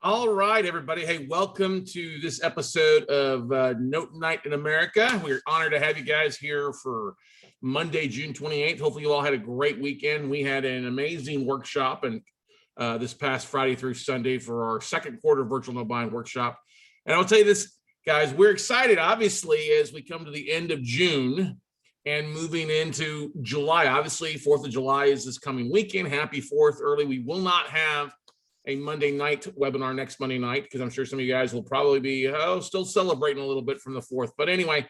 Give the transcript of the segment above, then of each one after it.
All right, everybody. Hey, welcome to this episode of Note Night in America. We're honored to have you guys here for Monday, June 28th. Hopefully you all had a great weekend. We had an amazing workshop and this past Friday through Sunday for our second quarter virtual no buying workshop. And I'll tell you this, guys, we're excited, obviously, as we come to the end of June and moving into July. Obviously, 4th of July is this coming weekend. Happy 4th early. We will not have a Monday night webinar next Monday night because I'm sure some of you guys will probably be still celebrating a little bit from the 4th. But anyway,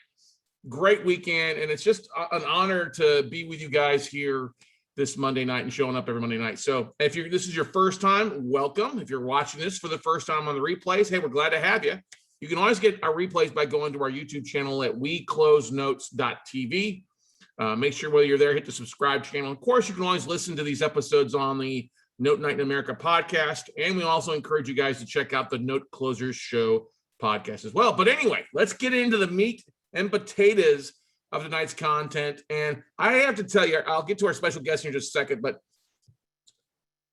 great weekend. And it's just an honor to be with you guys here this Monday night and showing up every Monday night. So if this is your first time, welcome. If you're watching this for the first time on the replays, hey, we're glad to have you. You can always get our replays by going to our YouTube channel at weclosenotes.tv. Make sure while you're there, hit the subscribe channel. Of course, you can always listen to these episodes on the Note Night in America podcast. And we also encourage you guys to check out the Note Closers Show podcast as well. But anyway, let's get into the meat and potatoes of tonight's content. And I have to tell you, I'll get to our special guest in just a second, but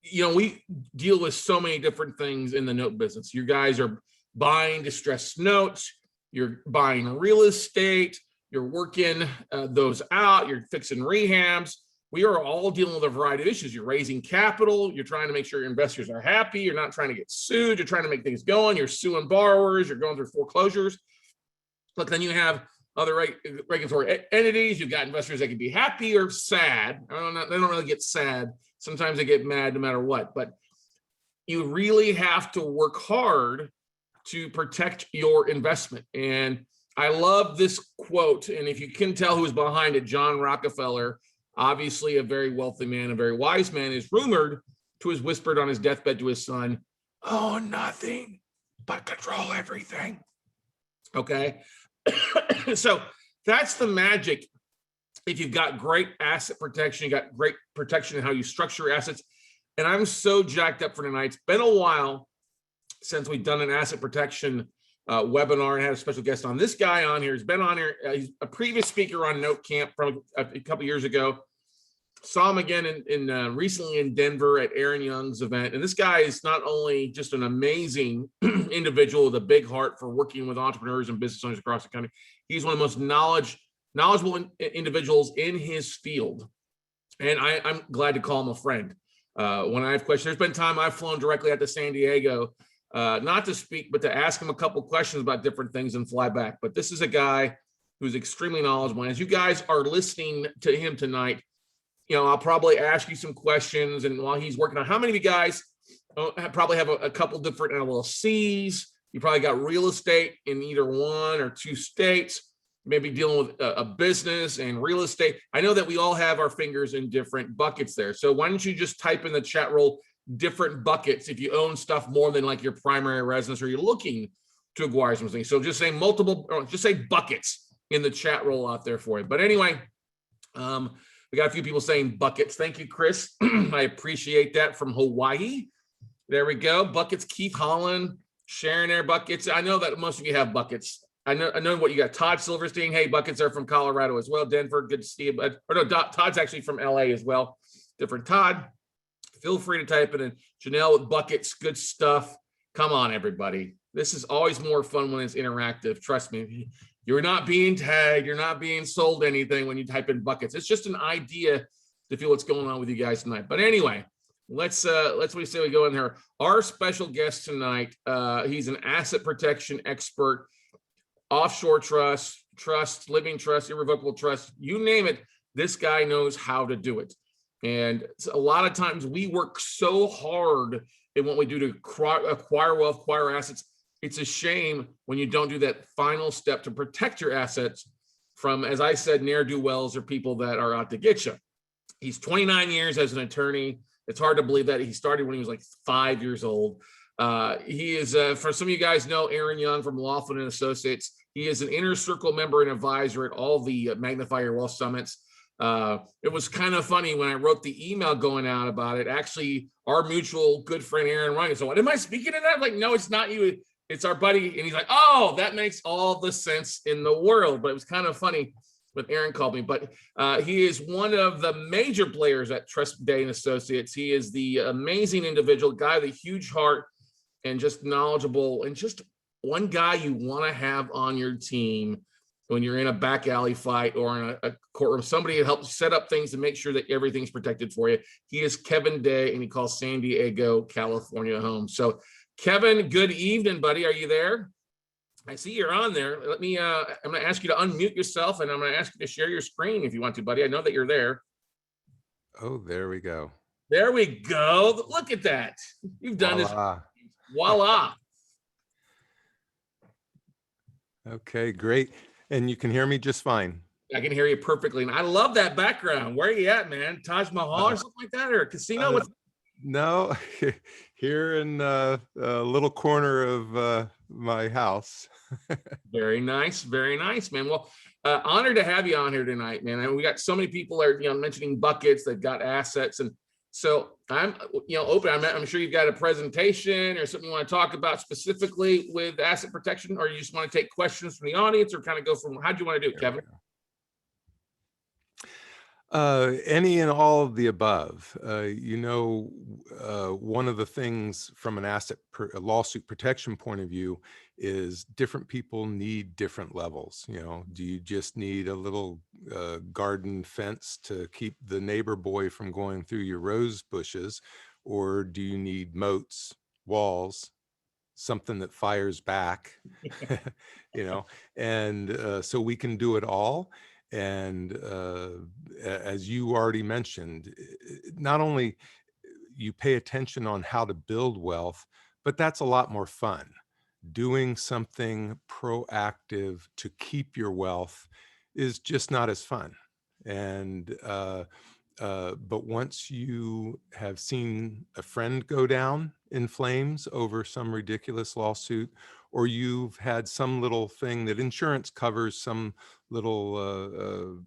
we deal with so many different things in the note business. You guys are buying distressed notes, you're buying real estate, you're working those out, you're fixing rehabs. We are all dealing with a variety of issues. You're raising capital. You're trying to make sure your investors are happy. You're not trying to get sued. You're trying to make things going. You're suing borrowers. You're going through foreclosures. Look, then you have other regulatory entities. You've got investors that can be happy or sad. They don't really get sad. Sometimes they get mad no matter what. But you really have to work hard to protect your investment. And I love this quote. And if you can tell who's behind it, John Rockefeller, obviously a very wealthy man, a very wise man, is rumored to have whispered on his deathbed to his son, "Oh, nothing but control everything." Okay. So that's the magic. If you've got great asset protection, you got great protection in how you structure your assets. And I'm so jacked up for tonight. It's been a while since we've done an asset protection webinar and had a special guest on. This guy on here has been on here. He's a previous speaker on Note Camp from a couple years ago. Saw him again in recently in Denver at Aaron Young's event. And this guy is not only just an amazing individual with a big heart for working with entrepreneurs and business owners across the country. He's one of the most knowledgeable individuals in his field. And I'm glad to call him a friend. When I have questions, there's been time I've flown directly out to San Diego, not to speak, but to ask him a couple questions about different things and fly back. But this is a guy who's extremely knowledgeable. And as you guys are listening to him tonight, I'll probably ask you some questions. And while he's working on, how many of you guys probably have a couple different LLCs? You probably got real estate in either one or two states, maybe dealing with a business and real estate. I know that we all have our fingers in different buckets there. So why don't you just type in the chat roll different buckets if you own stuff more than like your primary residence or you're looking to acquire something. So just say just say buckets in the chat roll out there for you. But anyway, we got a few people saying buckets. Thank you, Chris. I appreciate that from Hawaii. There we go. Buckets, Keith Holland, sharing their buckets. I know that most of you have buckets. I know what you got. Todd Silverstein. Hey, buckets are from Colorado as well. Denver, good to see you. Todd's actually from LA as well. Different Todd. Feel free to type it in. Janelle with buckets, good stuff. Come on, everybody. This is always more fun when it's interactive. Trust me. You're not being tagged. You're not being sold anything when you type in buckets. It's just an idea to feel what's going on with you guys tonight. But anyway, let's we go in there. Our special guest tonight, he's an asset protection expert, offshore trust, living trust, irrevocable trust, you name it. This guy knows how to do it. And a lot of times we work so hard in what we do to acquire wealth, acquire assets. It's a shame when you don't do that final step to protect your assets from, as I said, ne'er-do-wells or people that are out to get you. He's 29 years as an attorney. It's hard to believe that he started when he was like 5 years old. He is, for some of you guys know, Aaron Young from Laughlin and Associates. He is an inner circle member and advisor at all the Magnify Your Wealth Summits. It was kind of funny when I wrote the email going out about it. Actually, our mutual good friend Aaron Ryan. So, what am I speaking of that? I'm like, no, it's not you. It's our buddy. And he's like, oh, that makes all the sense in the world. But it was kind of funny when Aaron called me. But he is one of the major players at Trust Day and Associates. He is the amazing individual, guy with a huge heart. and just knowledgeable, and just one guy you want to have on your team when you're in a back alley fight or in a courtroom, somebody who helps set up things to make sure that everything's protected for you. He is Kevin Day, and he calls San Diego, California home. So Kevin, good evening, buddy. Are you there? I see you're on there. Let me, I'm going to ask you to unmute yourself, and I'm going to ask you to share your screen if you want to, buddy. I know that you're there. Oh, there we go. There we go. Look at that. You've done Voila. this. Voila. Okay, great. And you can hear me just fine. I can hear you perfectly. And I love that background. Where are you at, man? Taj Mahal or something like that, or a casino? No, here in a little corner of my house. Very nice, man. Well, honored to have you on here tonight, man. And we got so many people are, mentioning buckets that got assets, and so I'm, open. I'm sure you've got a presentation or something you want to talk about specifically with asset protection, or you just want to take questions from the audience, or kind of go from, how do you want to do it, Kevin? Any and all of the above. One of the things from an a lawsuit protection point of view is different people need different levels. Do you just need a little garden fence to keep the neighbor boy from going through your rose bushes, or do you need moats, walls, something that fires back? And so we can do it all. And as you already mentioned, not only you pay attention on how to build wealth, but that's a lot more fun. Doing something proactive to keep your wealth is just not as fun. And but once you have seen a friend go down in flames over some ridiculous lawsuit, or you've had some little thing that insurance covers, some little,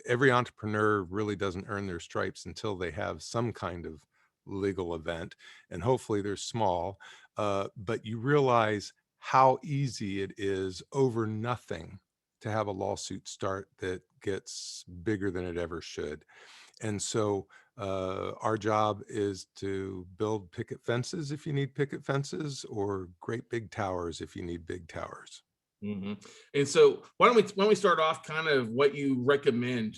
every entrepreneur really doesn't earn their stripes until they have some kind of legal event, and hopefully they're small, but you realize how easy it is over nothing to have a lawsuit start that gets bigger than it ever should. And so our job is to build picket fences if you need picket fences, or great big towers if you need big towers. Mm-hmm. And so why don't we start off kind of what you recommend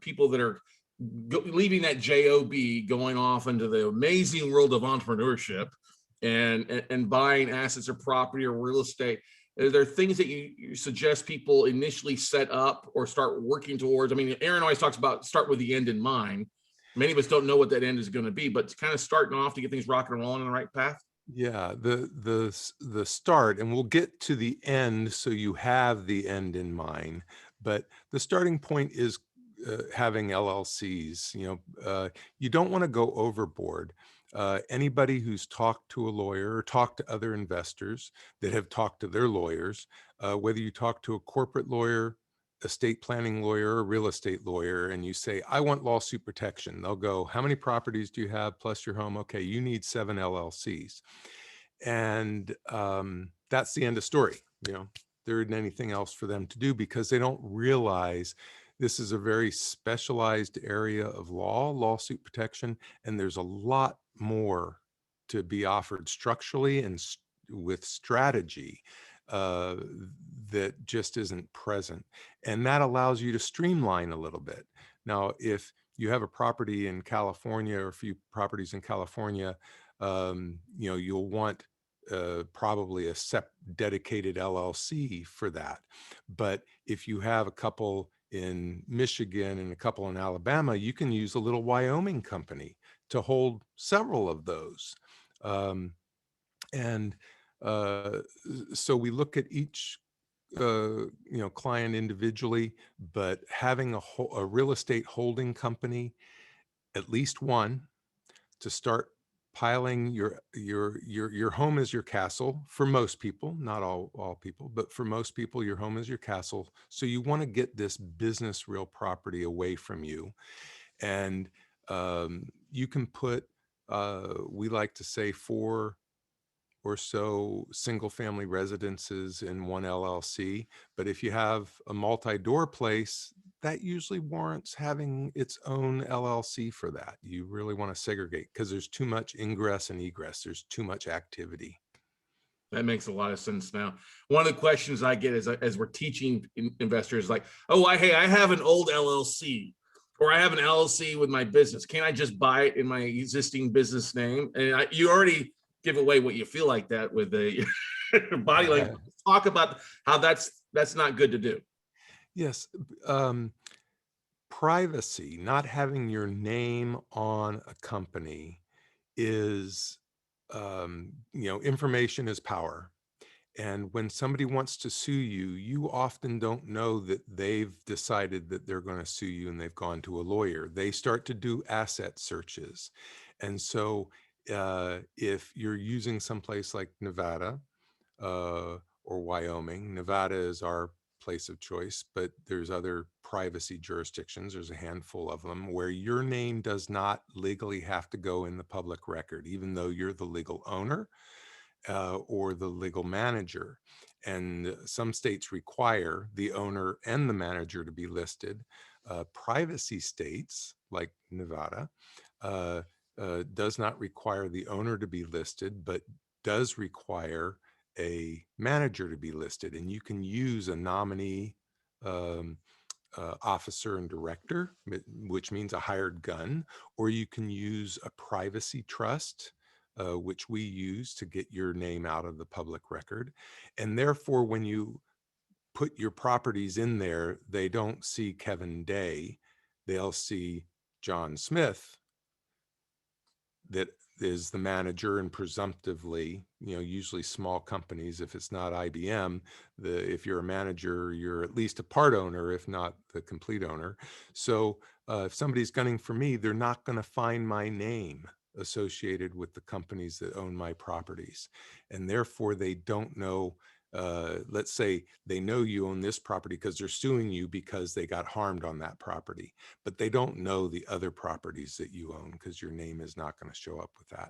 people that are leaving that job, going off into the amazing world of entrepreneurship and buying assets or property or real estate. Are there things that you suggest people initially set up or start working towards? I mean, Aaron always talks about start with the end in mind. Many of us don't know what that end is going to be, but kind of starting off to get things rocking and rolling in the right path. Yeah, the start, and we'll get to the end so you have the end in mind, but the starting point is having LLCs. You don't want to go overboard. Anybody who's talked to a lawyer or talked to other investors that have talked to their lawyers, whether you talk to a corporate lawyer, estate planning lawyer, or real estate lawyer, and you say, I want lawsuit protection, they'll go, how many properties do you have plus your home? Okay, you need 7 LLCs. And that's the end of story. There isn't anything else for them to do, because they don't realize this is a very specialized area of lawsuit protection, and there's a lot more to be offered structurally and with strategy that just isn't present. And that allows you to streamline a little bit. Now, if you have a property in California or a few properties in California, you'll want probably a dedicated LLC for that. But if you have a couple in Michigan and a couple in Alabama, you can use a little Wyoming company to hold several of those. So we look at each client individually, but having a real estate holding company, at least one, to start piling your home is your castle for most people, not all people, but for most people, your home is your castle. So you want to get this business real property away from you. And you can put, we like to say 4 or so single family residences in one LLC. But if you have a multi-door place, that usually warrants having its own LLC for that. You really want to segregate because there's too much ingress and egress. There's too much activity. That makes a lot of sense now. One of the questions I get is as we're teaching investors, like, oh, hey, I have an old LLC, or I have an LLC with my business. Can I just buy it in my existing business name? And you already give away what you feel like that with the body language. Talk about how that's not good to do. Yes. Privacy, not having your name on a company is, information is power. And when somebody wants to sue you, you often don't know that they've decided that they're going to sue you and they've gone to a lawyer. They start to do asset searches. And so if you're using someplace like Nevada, or Wyoming. Nevada is our place of choice, but there's other privacy jurisdictions. There's a handful of them where your name does not legally have to go in the public record, even though you're the legal owner or the legal manager. And some states require the owner and the manager to be listed. Privacy states like Nevada does not require the owner to be listed, but does require a manager to be listed. And you can use a nominee um, officer and director, which means a hired gun, or you can use a privacy trust, which we use to get your name out of the public record. And therefore, when you put your properties in there, they don't see Kevin Day, they'll see John Smith, that is the manager, and presumptively, usually small companies, if it's not IBM, if you're a manager, you're at least a part owner, if not the complete owner. So if somebody's gunning for me, they're not going to find my name associated with the companies that own my properties. And therefore, they don't know. Let's say they know you own this property because they're suing you because they got harmed on that property, but they don't know the other properties that you own because your name is not going to show up with that.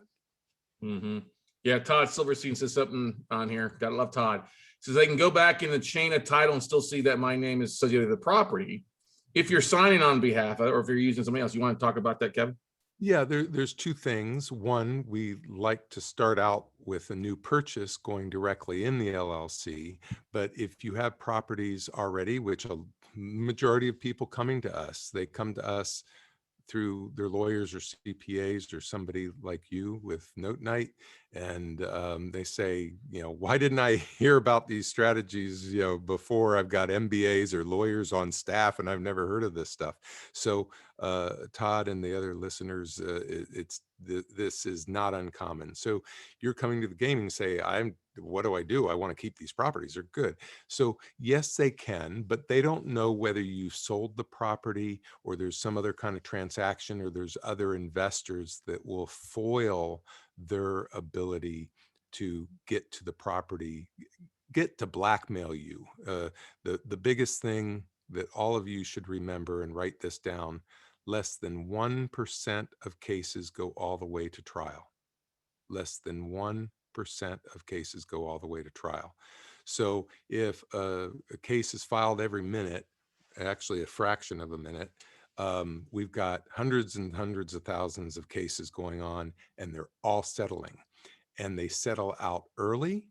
Mm-hmm. Yeah, Todd Silverstein says something on here. Gotta love Todd. Says they can go back in the chain of title and still see that my name is associated with the property. If you're signing on behalf of it, or if you're using somebody else, you want to talk about that, Kevin? Yeah, there's two things. One, we like to start out with a new purchase going directly in the LLC. But if you have properties already, which a majority of people coming to us, they come to us through their lawyers or CPAs or somebody like you with Note Night, and they say, why didn't I hear about these strategies, before? I've got MBAs or lawyers on staff, and I've never heard of this stuff. So, Todd and the other listeners, this is not uncommon. So you're coming to the game and say, what do I do? I want to keep these properties. They're good. So yes, they can, but they don't know whether you've sold the property or there's some other kind of transaction or there's other investors that will foil their ability to get to the property, get to blackmail you. The biggest thing that all of you should remember and write this down: less than 1% of cases go all the way to trial. Less than 1% of cases go all the way to trial. So if a case is filed every minute, actually a fraction of a minute, we've got hundreds and hundreds of thousands of cases going on, and they're all settling. And they settle out early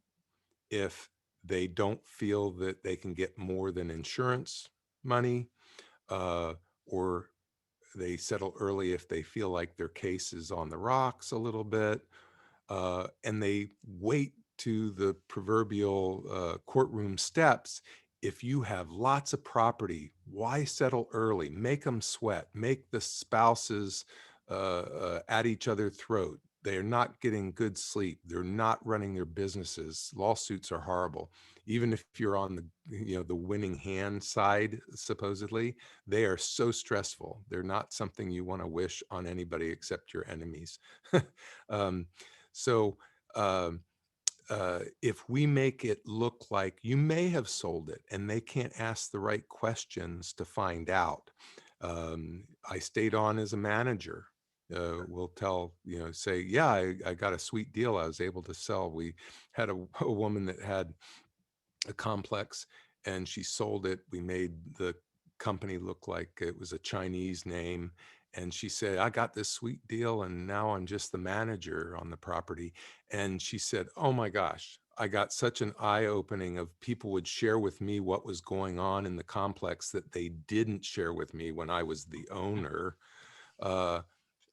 if they don't feel that they can get more than insurance money, or they settle early if they feel like their case is on the rocks a little bit, and they wait to the proverbial courtroom steps. If you have lots of property, why settle early? Make them sweat. Make the spouses at each other's throat. They are not getting good sleep. They're not running their businesses. Lawsuits are horrible. Even if you're on the winning hand side, supposedly, they are so stressful. They're not something you want to wish on anybody except your enemies. um, so if we make it look like you may have sold it and they can't ask the right questions to find out, I stayed on as a manager. We'll say, yeah, I got a sweet deal. I was able to sell. We had a woman that had a complex and she sold it. We made the company looked like it was a Chinese name. And she said, I got this sweet deal and now I'm just the manager on the property. And she said, oh my gosh, I got such an eye-opening of people would share with me what was going on in the complex that they didn't share with me when I was the owner. Uh,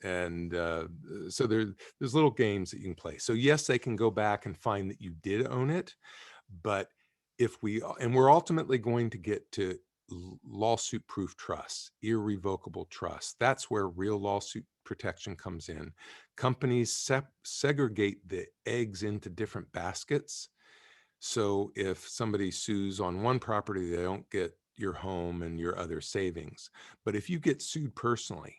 and so there's little games that you can play. So yes, they can go back and find that you did own it, but and we're ultimately going to get to lawsuit proof trusts, irrevocable trust. That's where real lawsuit protection comes in. Companies segregate the eggs into different baskets. So if somebody sues on one property, they don't get your home and your other savings. But if you get sued personally,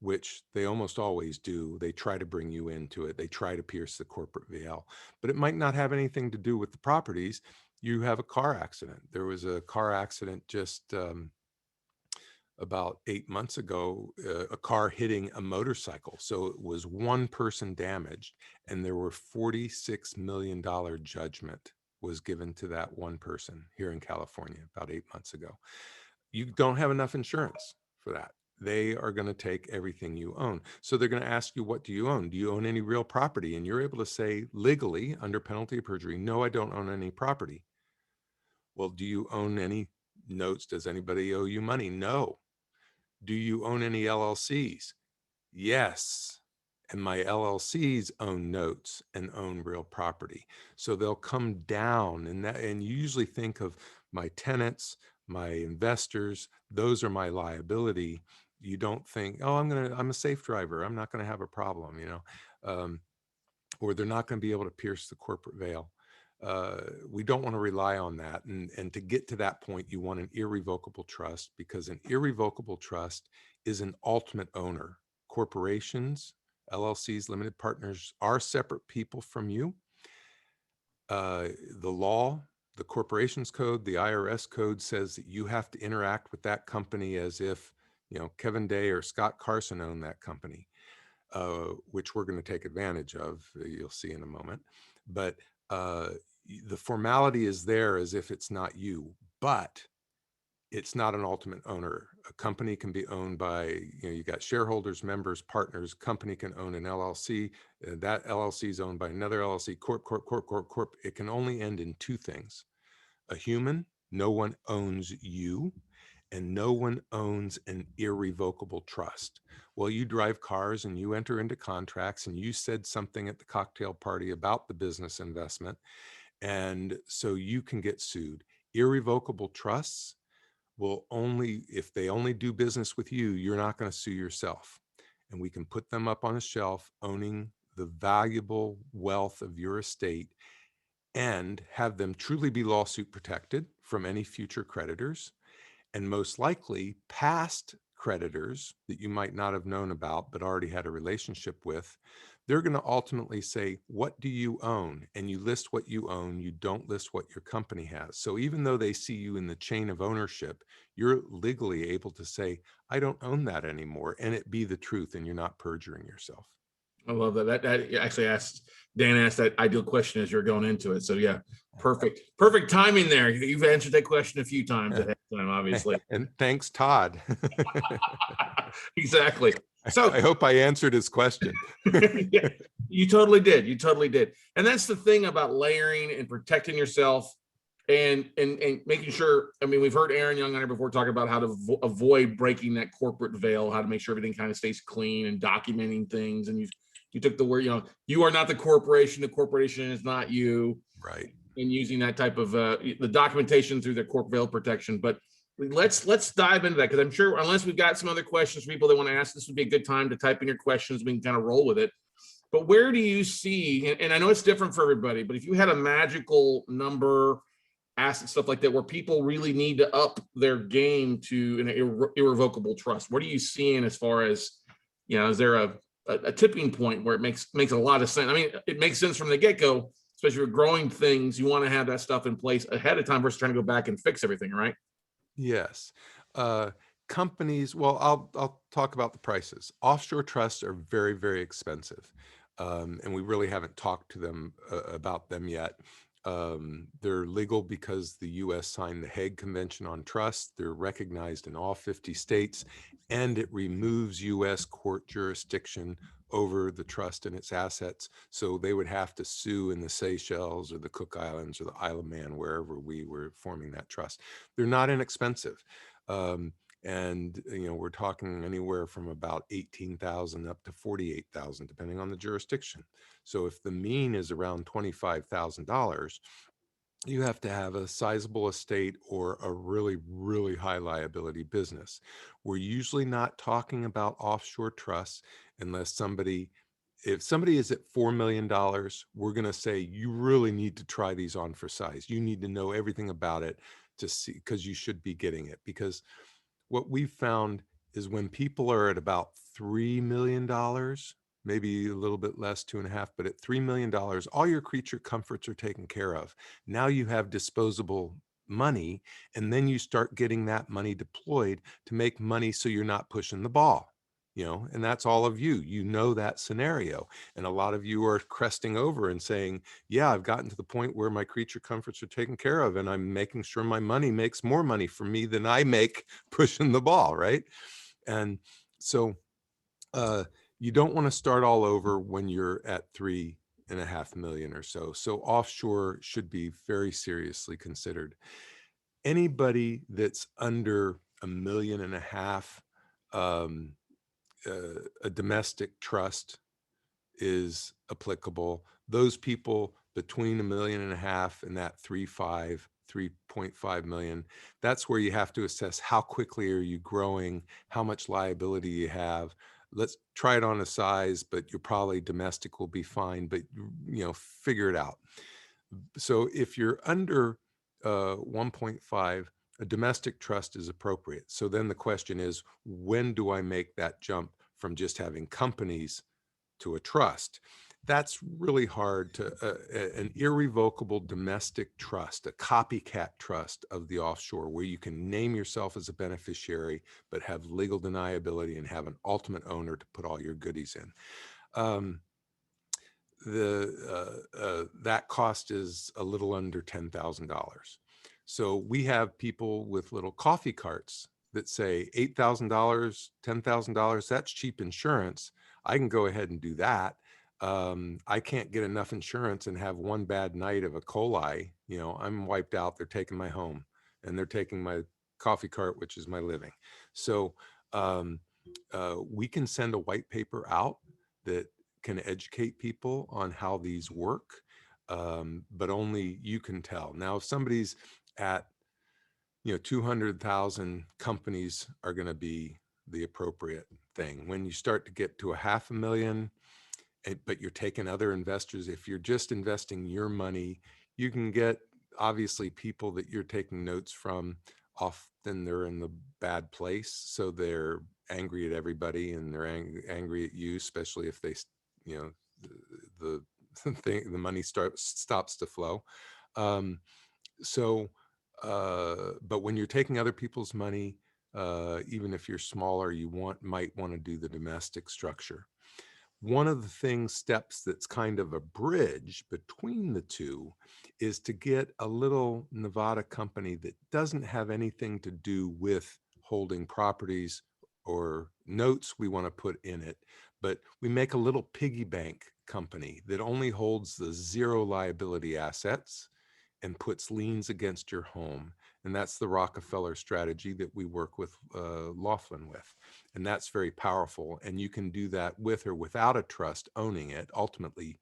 which they almost always do, they try to bring you into it. They try to pierce the corporate veil, but it might not have anything to do with the properties. You have a car accident. There was a car accident just about 8 months ago, a car hitting a motorcycle. So it was one person damaged, and there were $46 million judgment was given to that one person here in California about 8 months ago. You don't have enough insurance for that. They are going to take everything you own. So they're going to ask you, what do you own? Do you own any real property? And you're able to say legally under penalty of perjury, no, I don't own any property. Well, do you own any notes? Does anybody owe you money? No. Do you own any LLCs? Yes. And my LLCs own notes and own real property. So they'll come down, and you usually think of my tenants, my investors, those are my liability. You don't think, oh, I'm a safe driver, I'm not gonna have a problem, or they're not gonna be able to pierce the corporate veil. We don't want to rely on that. And to get to that point, you want an irrevocable trust, because an irrevocable trust is an ultimate owner. Corporations, LLCs, limited partners are separate people from you. The law, the corporations code, the IRS code says that you have to interact with that company as if, Kevin Day or Scott Carson own that company, which we're going to take advantage of. You'll see in a moment. But the formality is there as if it's not you, but it's not an ultimate owner. A company can be owned by, you got shareholders, members, partners. Company can own an LLC. That LLC is owned by another LLC, corp, corp, corp, corp, corp. It can only end in two things. A human, no one owns you, and no one owns an irrevocable trust. Well, you drive cars and you enter into contracts and you said something at the cocktail party about the business investment, and so you can get sued. Irrevocable trusts will only, if they only do business with you, you're not going to sue yourself. And we can put them up on a shelf owning the valuable wealth of your estate and have them truly be lawsuit protected from any future creditors. And most likely past creditors that you might not have known about but already had a relationship with, they're going to ultimately say, what do you own? And you list what you own. You don't list what your company has. So even though they see you in the chain of ownership, you're legally able to say, I don't own that anymore, and it be the truth, and you're not perjuring yourself. I love that. That actually Dan asked that ideal question as you're going into it. So yeah, perfect timing there. You've answered that question a few times ahead of time, obviously. And thanks, Todd. Exactly. So I hope I answered his question. Yeah, you totally did. You totally did. And that's the thing about layering and protecting yourself and making sure. I mean, we've heard Aaron Young on here before talking about how to avoid breaking that corporate veil, how to make sure everything kind of stays clean and documenting things. And you took the word, you are not the corporation is not you. Right. And using that type of the documentation through the corporate veil protection. But let's dive into that, because I'm sure, unless we've got some other questions for people that want to ask, this would be a good time to type in your questions. We can kind of roll with it. But where do you see, and I know it's different for everybody, but if you had a magical number, asset, stuff like that, where people really need to up their game to an irrevocable trust, what are you seeing as far as, is there a tipping point where it makes a lot of sense? I mean, it makes sense from the get-go, especially with growing things. You want to have that stuff in place ahead of time versus trying to go back and fix everything, right? Yes. Companies, well, I'll talk about the prices. Offshore trusts are very, very expensive. And we really haven't talked to them about them yet. They're legal because the U.S. signed the Hague Convention on Trust. They're recognized in all 50 states, and it removes U.S. court jurisdiction over the trust and its assets. So they would have to sue in the Seychelles or the Cook Islands or the Isle of Man, wherever we were forming that trust. They're not inexpensive. And we're talking anywhere from about 18,000 up to 48,000, depending on the jurisdiction. So if the mean is around $25,000, you have to have a sizable estate or a really, really high liability business. We're usually not talking about offshore trusts unless if somebody is at $4 million, we're going to say, you really need to try these on for size. You need to know everything about it to see, because you should be getting it. Because what we've found is when people are at about $3 million, maybe a little bit less, 2.5, but at $3 million, all your creature comforts are taken care of. Now you have disposable money, and then you start getting that money deployed to make money so you're not pushing the ball. And that's all of you, that scenario. And a lot of you are cresting over and saying, yeah, I've gotten to the point where my creature comforts are taken care of, and I'm making sure my money makes more money for me than I make pushing the ball, right? And so you don't want to start all over when you're at 3.5 million or so. So offshore should be very seriously considered. Anybody that's under 1.5 million, a domestic trust is applicable. Those people between 1.5 million and that 3.5 million, that's where you have to assess how quickly are you growing, how much liability you have. Let's try it on a size, but you're probably domestic will be fine, but figure it out. So if you're under 1.5, a domestic trust is appropriate. So then the question is, when do I make that jump from just having companies to a trust? That's really hard to an irrevocable domestic trust, a copycat trust of the offshore, where you can name yourself as a beneficiary, but have legal deniability and have an ultimate owner to put all your goodies in. That cost is a little under $10,000. So we have people with little coffee carts that say $8,000, $10,000, that's cheap insurance. I can go ahead and do that. I can't get enough insurance and have one bad night of a coli. I'm wiped out. They're taking my home and they're taking my coffee cart, which is my living. So we can send a white paper out that can educate people on how these work, but only you can tell. Now, if somebody's at 200,000, companies are going to be the appropriate thing. When you start to get to 500,000, but you're taking other investors, if you're just investing your money, you can get, obviously, people that you're taking notes from, often they're in the bad place. So they're angry at everybody and they're angry at you, especially if they, the the money stops to flow. But when you're taking other people's money, even if you're smaller, you might want to do the domestic structure. One of the steps that's kind of a bridge between the two is to get a little Nevada company that doesn't have anything to do with holding properties or notes we want to put in it, but we make a little piggy bank company that only holds the zero liability assets and puts liens against your home. And that's the Rockefeller strategy that we work with Laughlin with. And that's very powerful. And you can do that with or without a trust owning it. Ultimately,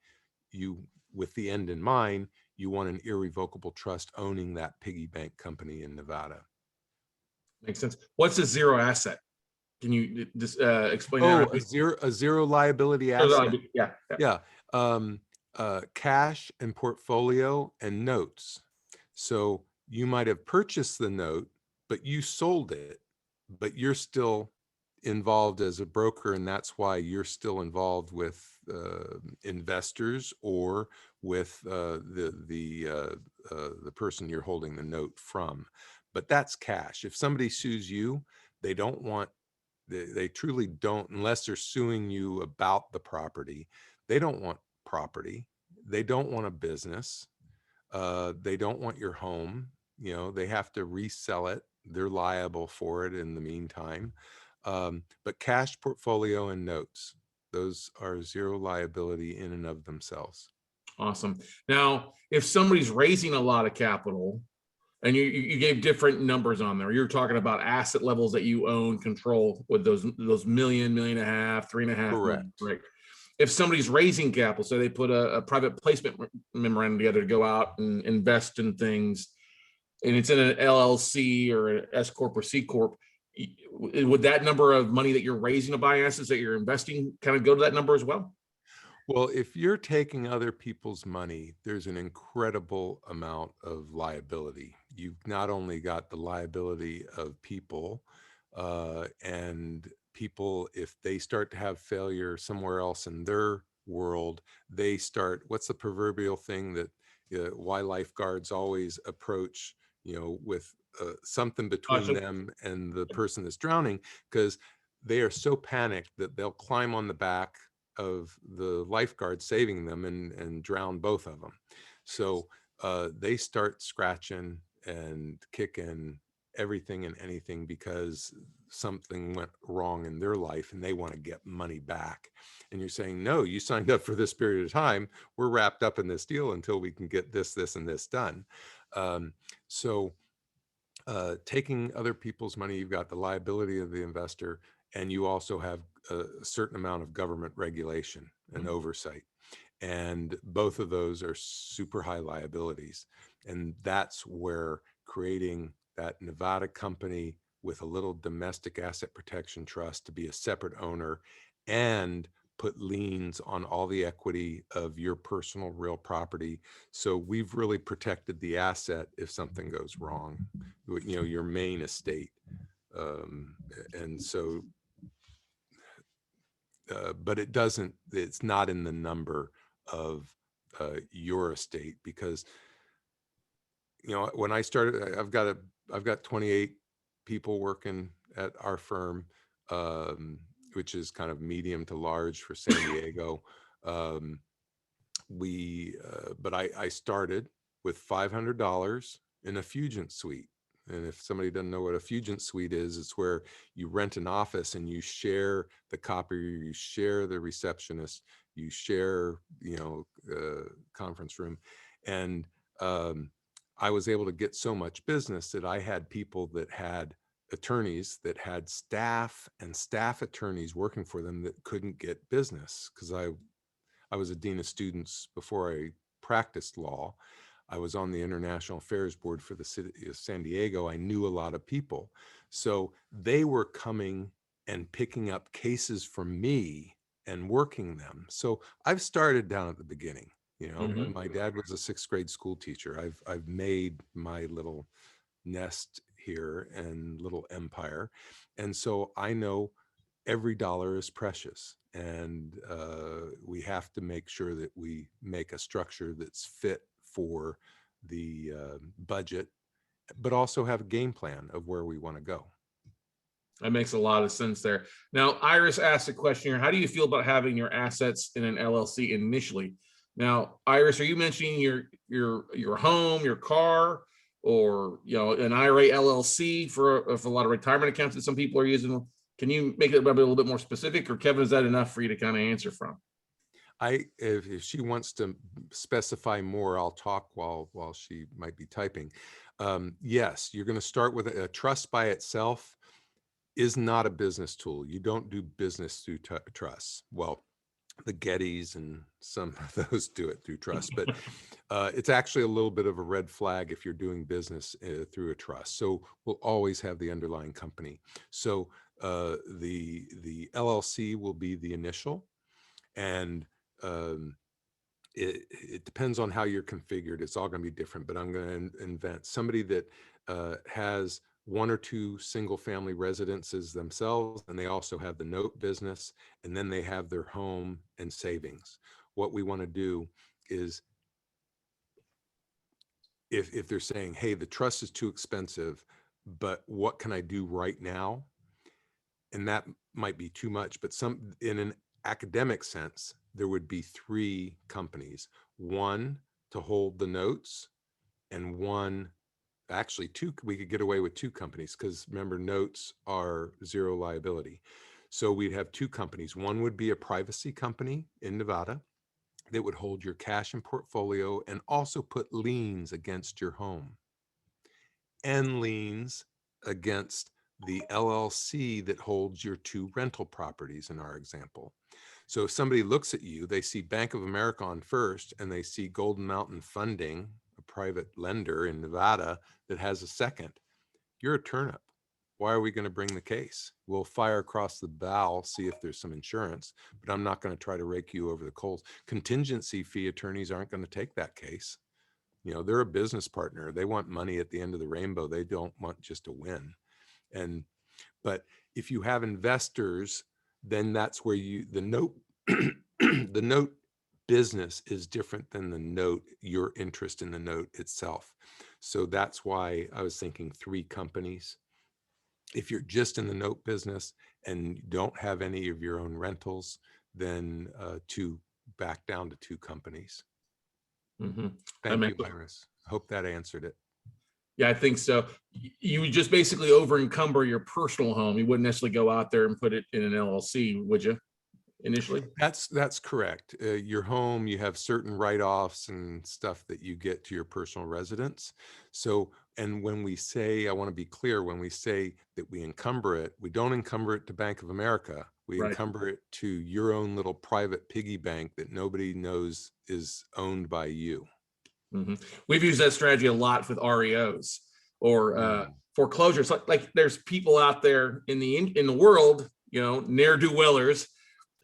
with the end in mind, you want an irrevocable trust owning that piggy bank company in Nevada. Makes sense. What's a zero asset? Can you just explain that? A zero liability asset. Yeah. Cash and portfolio and notes. So you might have purchased the note, but you sold it, but you're still involved as a broker, and that's why you're still involved with investors or with the person you're holding the note from. But that's cash. If somebody sues you, they truly don't, unless they're suing you about the property, they don't want property. They don't want a business. They don't want your home. They have to resell it. They're liable for it in the meantime. But cash portfolio and notes, those are zero liability in and of themselves. Awesome. Now, if somebody's raising a lot of capital, and you gave different numbers on there, you're talking about asset levels that you own, control with those million and a half, 3.5 million, Correct. right? If somebody's raising capital, so they put a private placement memorandum together to go out and invest in things, and it's in an LLC or an S corp or C corp, would that number of money that you're raising to buy assets that you're investing kind of go to that number as well? Well, if you're taking other people's money, there's an incredible amount of liability. You've not only got the liability of people, and people, if they start to have failure somewhere else in their world, they start, what's the proverbial thing that why lifeguards always approach, with something between Awesome. them and the person that's drowning, because they are so panicked that they'll climb on the back of the lifeguard saving them and drown both of them. So they start scratching and kicking everything and anything because something went wrong in their life and they want to get money back. And you're saying, no, you signed up for this period of time. We're wrapped up in this deal until we can get this, and this done. So taking other people's money, you've got the liability of the investor, and you also have a certain amount of government regulation and oversight. And both of those are super high liabilities. And that's where creating that Nevada company with a little domestic asset protection trust to be a separate owner and put liens on all the equity of your personal real property. So we've really protected the asset if something goes wrong, your main estate. And so, but it's not in the number of your estate, because, when I started, I've got 28 people working at our firm, which is kind of medium to large for San Diego. Um, but I started with $500 in a Fugent suite. And if somebody doesn't know what a Fugent suite is, it's where you rent an office and you share the copier, you share the receptionist, you share, conference room. And I was able to get so much business that I had people that had attorneys that had staff and staff attorneys working for them that couldn't get business, because I was a dean of students before I practiced law. I was on the International Affairs Board for the city of San Diego. I knew a lot of people. So they were coming and picking up cases from me and working them. So I've started down at the beginning. Mhm. My dad was a sixth grade school teacher. I've made my little nest here and little empire. And so I know every dollar is precious, and we have to make sure that we make a structure that's fit for the budget, but also have a game plan of where we want to go. That makes a lot of sense there. Now, Iris asked a question here. How do you feel about having your assets in an LLC initially? Now, Iris, are you mentioning your home, your car, or an IRA LLC for a lot of retirement accounts that some people are using? Can you make it maybe a little bit more specific, or Kevin, is that enough for you to kind of answer from? If she wants to specify more, I'll talk while she might be typing. Yes, you're going to start with a trust by itself is not a business tool. You don't do business through trusts. Well, the Gettys and some of those do it through trust, but it's actually a little bit of a red flag if you're doing business through a trust. So we'll always have the underlying company. So the LLC will be the initial, and um, it depends on how you're configured. It's all going to be different, but I'm going to invent somebody that has one or two single family residences themselves, and they also have the note business, and then they have their home and savings. What we want to do is, if they're saying, hey, the trust is too expensive, but what can I do right now? And that might be too much, but in an academic sense, there would be three companies: one to hold the notes, and one, actually two, we could get away with two companies because remember, notes are zero liability. So we'd have two companies. One would be a privacy company in Nevada that would hold your cash and portfolio and also put liens against your home and liens against the LLC that holds your two rental properties in our example. So if somebody looks at you, they see Bank of America on first and they see Golden Mountain Funding, a private lender in Nevada that has a second. You're a turnip. Why are we going to bring the case? We'll fire across the bow, see if there's some insurance, but I'm not going to try to rake you over the coals. Contingency fee attorneys aren't going to take that case. You know, they're a business partner. They want money at the end of the rainbow. They don't want just a win. But if you have investors, then that's where the note, the note business is different than the note, your interest in the note itself. So that's why I was thinking 3 companies. If you're just in the note business and don't have any of your own rentals, then back down to 2 companies. Thank you, Iris. Hope that answered it. Yeah, I think so. You would just basically over encumber your personal home. You wouldn't necessarily go out there and put it in an LLC, would you? Initially? That's correct. Your home, you have certain write-offs and stuff that you get to your personal residence. So, and when we say, I want to be clear, when we say that we encumber it, we don't encumber it to Bank of America. We encumber it to your own little private piggy bank that nobody knows is owned by you. We've used that strategy a lot with REOs or foreclosures. Like there's people out there in the world, you know, ne'er-do-wellers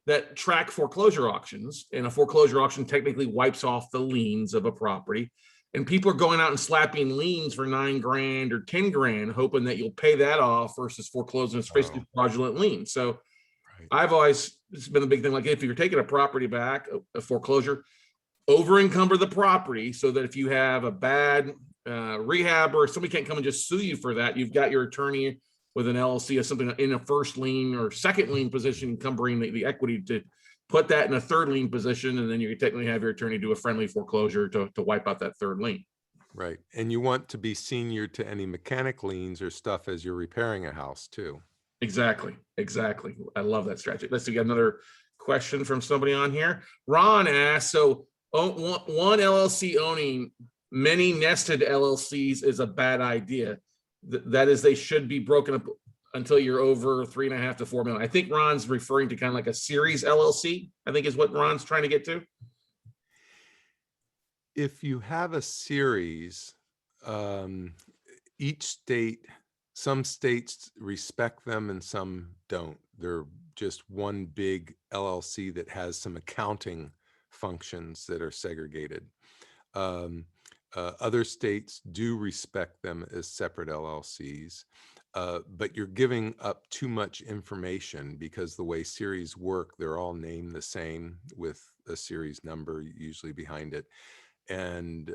that track foreclosure auctions, and a foreclosure auction technically wipes off the liens of a property. And people are going out and slapping liens for $9 grand or 10 grand, hoping that you'll pay that off versus foreclosing. It's basically fraudulent lien. So I've always, it's been a big thing. Like if you're taking a property back, a foreclosure, over encumber the property so that if you have a bad rehab or somebody can't come and just sue you for that, you've got your attorney with an LLC or something in a first lien or second lien position, encumbering the equity to put that in a third lien position. And then you can technically have your attorney do a friendly foreclosure to wipe out that third lien. Right. And you want to be senior to any mechanic liens or stuff as you're repairing a house too. Exactly. Exactly. I love that strategy. Let's see, another question from somebody on here. Ron asked, so one LLC owning many nested LLCs is a bad idea. That is, they should be broken up until you're over 3.5 to 4 million. I think Ron's referring to kind of like a series LLC, I think is what Ron's trying to get to. If you have a series, each state, some states respect them and some don't. They're just one big LLC that has some accounting functions that are segregated. Other states do respect them as separate LLCs, but you're giving up too much information because the way series work, they're all named the same with a series number usually behind it. And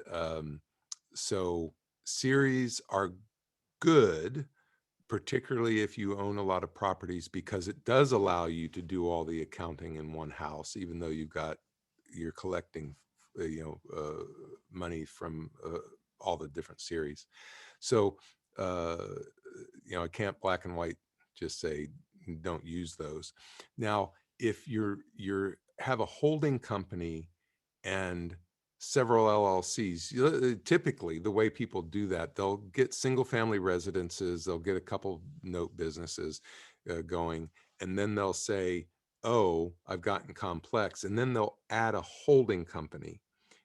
so series are good, particularly if you own a lot of properties, because it does allow you to do all the accounting in one house, even though you're collecting money from all the different series. So I can't black and white just say don't use those. Now, if you have a holding company and several LLCs, typically the way people do that, they'll get single family residences, they'll get a couple note businesses going, and then they'll say, oh, I've gotten complex. And then they'll add a holding company.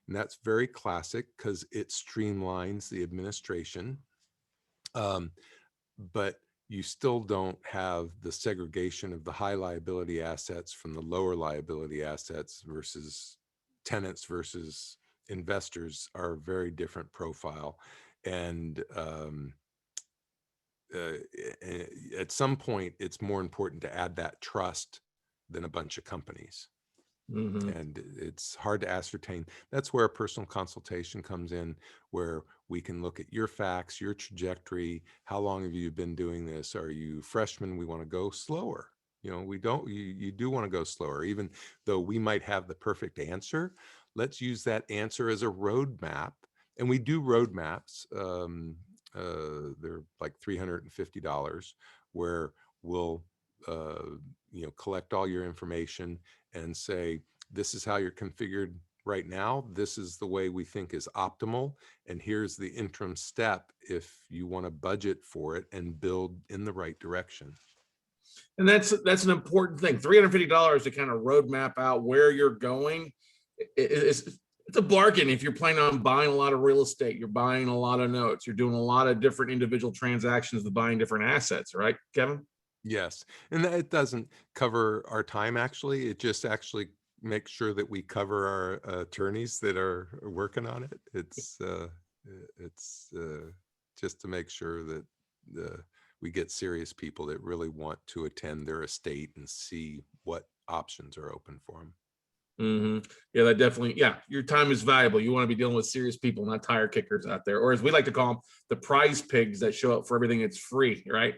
And that's very classic because it streamlines the administration. But you still don't have the segregation of the high liability assets from the lower liability assets versus tenants versus investors are a very different profile. And at some point, it's more important to add that trust than a bunch of companies. And it's hard to ascertain. That's where a personal consultation comes in, where we can look at your facts, your trajectory. How long have you been doing this? Are you freshman? We want to go slower. You do want to go slower, even though we might have the perfect answer. Let's use that answer as a roadmap And we do roadmaps. They're like $350 where we'll, collect all your information and say, this is how you're configured right now. This is the way we think is optimal. And here's the interim step if you want to budget for it and build in the right direction. And that's an important thing. $350 to kind of roadmap out where you're going. It's a bargain if you're planning on buying a lot of real estate, you're buying a lot of notes, you're doing a lot of different individual transactions with buying different assets, right, Kevin? Yes. And it doesn't cover our time, actually. It just actually makes sure that we cover our attorneys that are working on it. It's just to make sure that we get serious people that really want to attend their estate and see what options are open for them. Yeah, that definitely, yeah, your time is valuable. You want to be dealing with serious people, not tire kickers out there, or as we like to call them, the prize pigs that show up for everything that's free, right?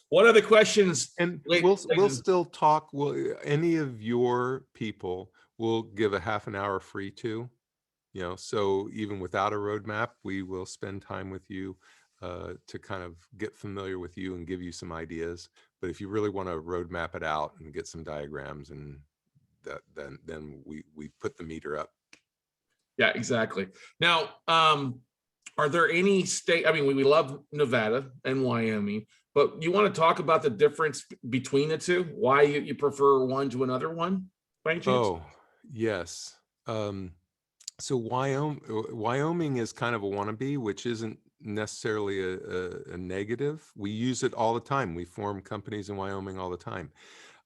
What other questions? And we'll still talk. Will any of your people will give a half an hour free to, so even without a roadmap, we will spend time with you to kind of get familiar with you and give you some ideas. But if you really want to roadmap it out and get some diagrams, and that, then we put the meter up. Yeah, exactly. Now, are there any state? I mean, we love Nevada and Wyoming, but you want to talk about the difference between the two? Why you prefer one to another one, by any chance? Oh, yes. So Wyoming is kind of a wannabe, which isn't necessarily a negative. We use it all the time. We form companies in Wyoming all the time.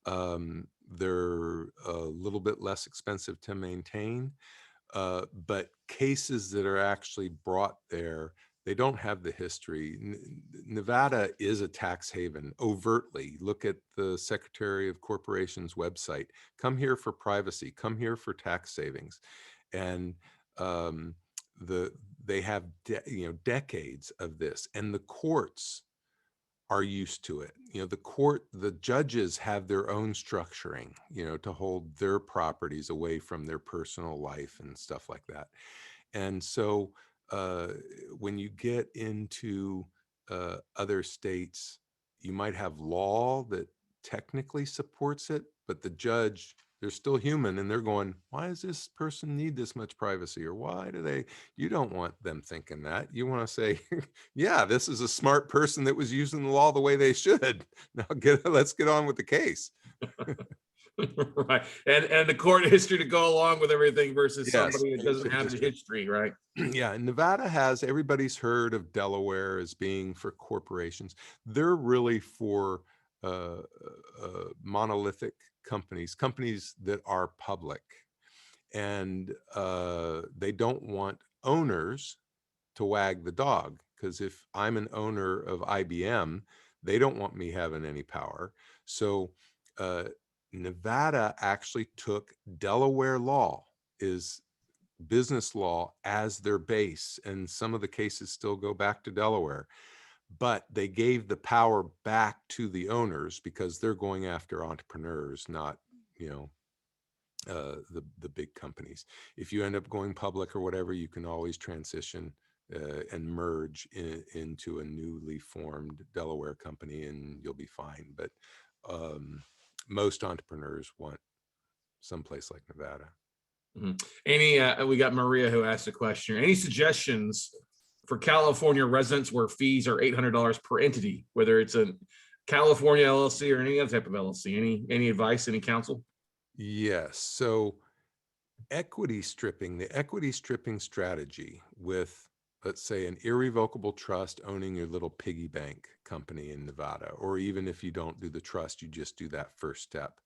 They're a little bit less expensive to maintain, but cases that are actually brought there, they don't have the history. Nevada is a tax haven overtly. Look at the Secretary of Corporation's website. Come here for privacy. Come here for tax savings. And um, they have decades of this, and the courts are used to it. The judges have their own structuring, to hold their properties away from their personal life and stuff like that. And so uh, when you get into other states, you might have law that technically supports it, but the judge, they're still human, and they're going, why does this person need this much privacy? Or why do they? You don't want them thinking that. You want to say, yeah, this is a smart person that was using the law the way they should. Now let's get on with the case. Right. And the court history to go along with everything versus Yes, somebody that doesn't have the history, right? Yeah, and Nevada has, everybody's heard of Delaware as being for corporations. They're really for monolithic companies that are public. And they don't want owners to wag the dog, because if I'm an owner of IBM, they don't want me having any power. So Nevada actually took Delaware law, is business law, as their base, and some of the cases still go back to Delaware, but they gave the power back to the owners because they're going after entrepreneurs, not the big companies. If you end up going public or whatever, you can always transition and merge into a newly formed Delaware company, and you'll be fine. But most entrepreneurs want someplace like Nevada. We got Maria who asked a question. Any suggestions for California residents where fees are $800 per entity, whether it's a California LLC or any other type of LLC? Any advice, any counsel? Yes. So the equity stripping strategy with, let's say, an irrevocable trust owning your little piggy bank company in Nevada, or even if you don't do the trust, you just do that first step.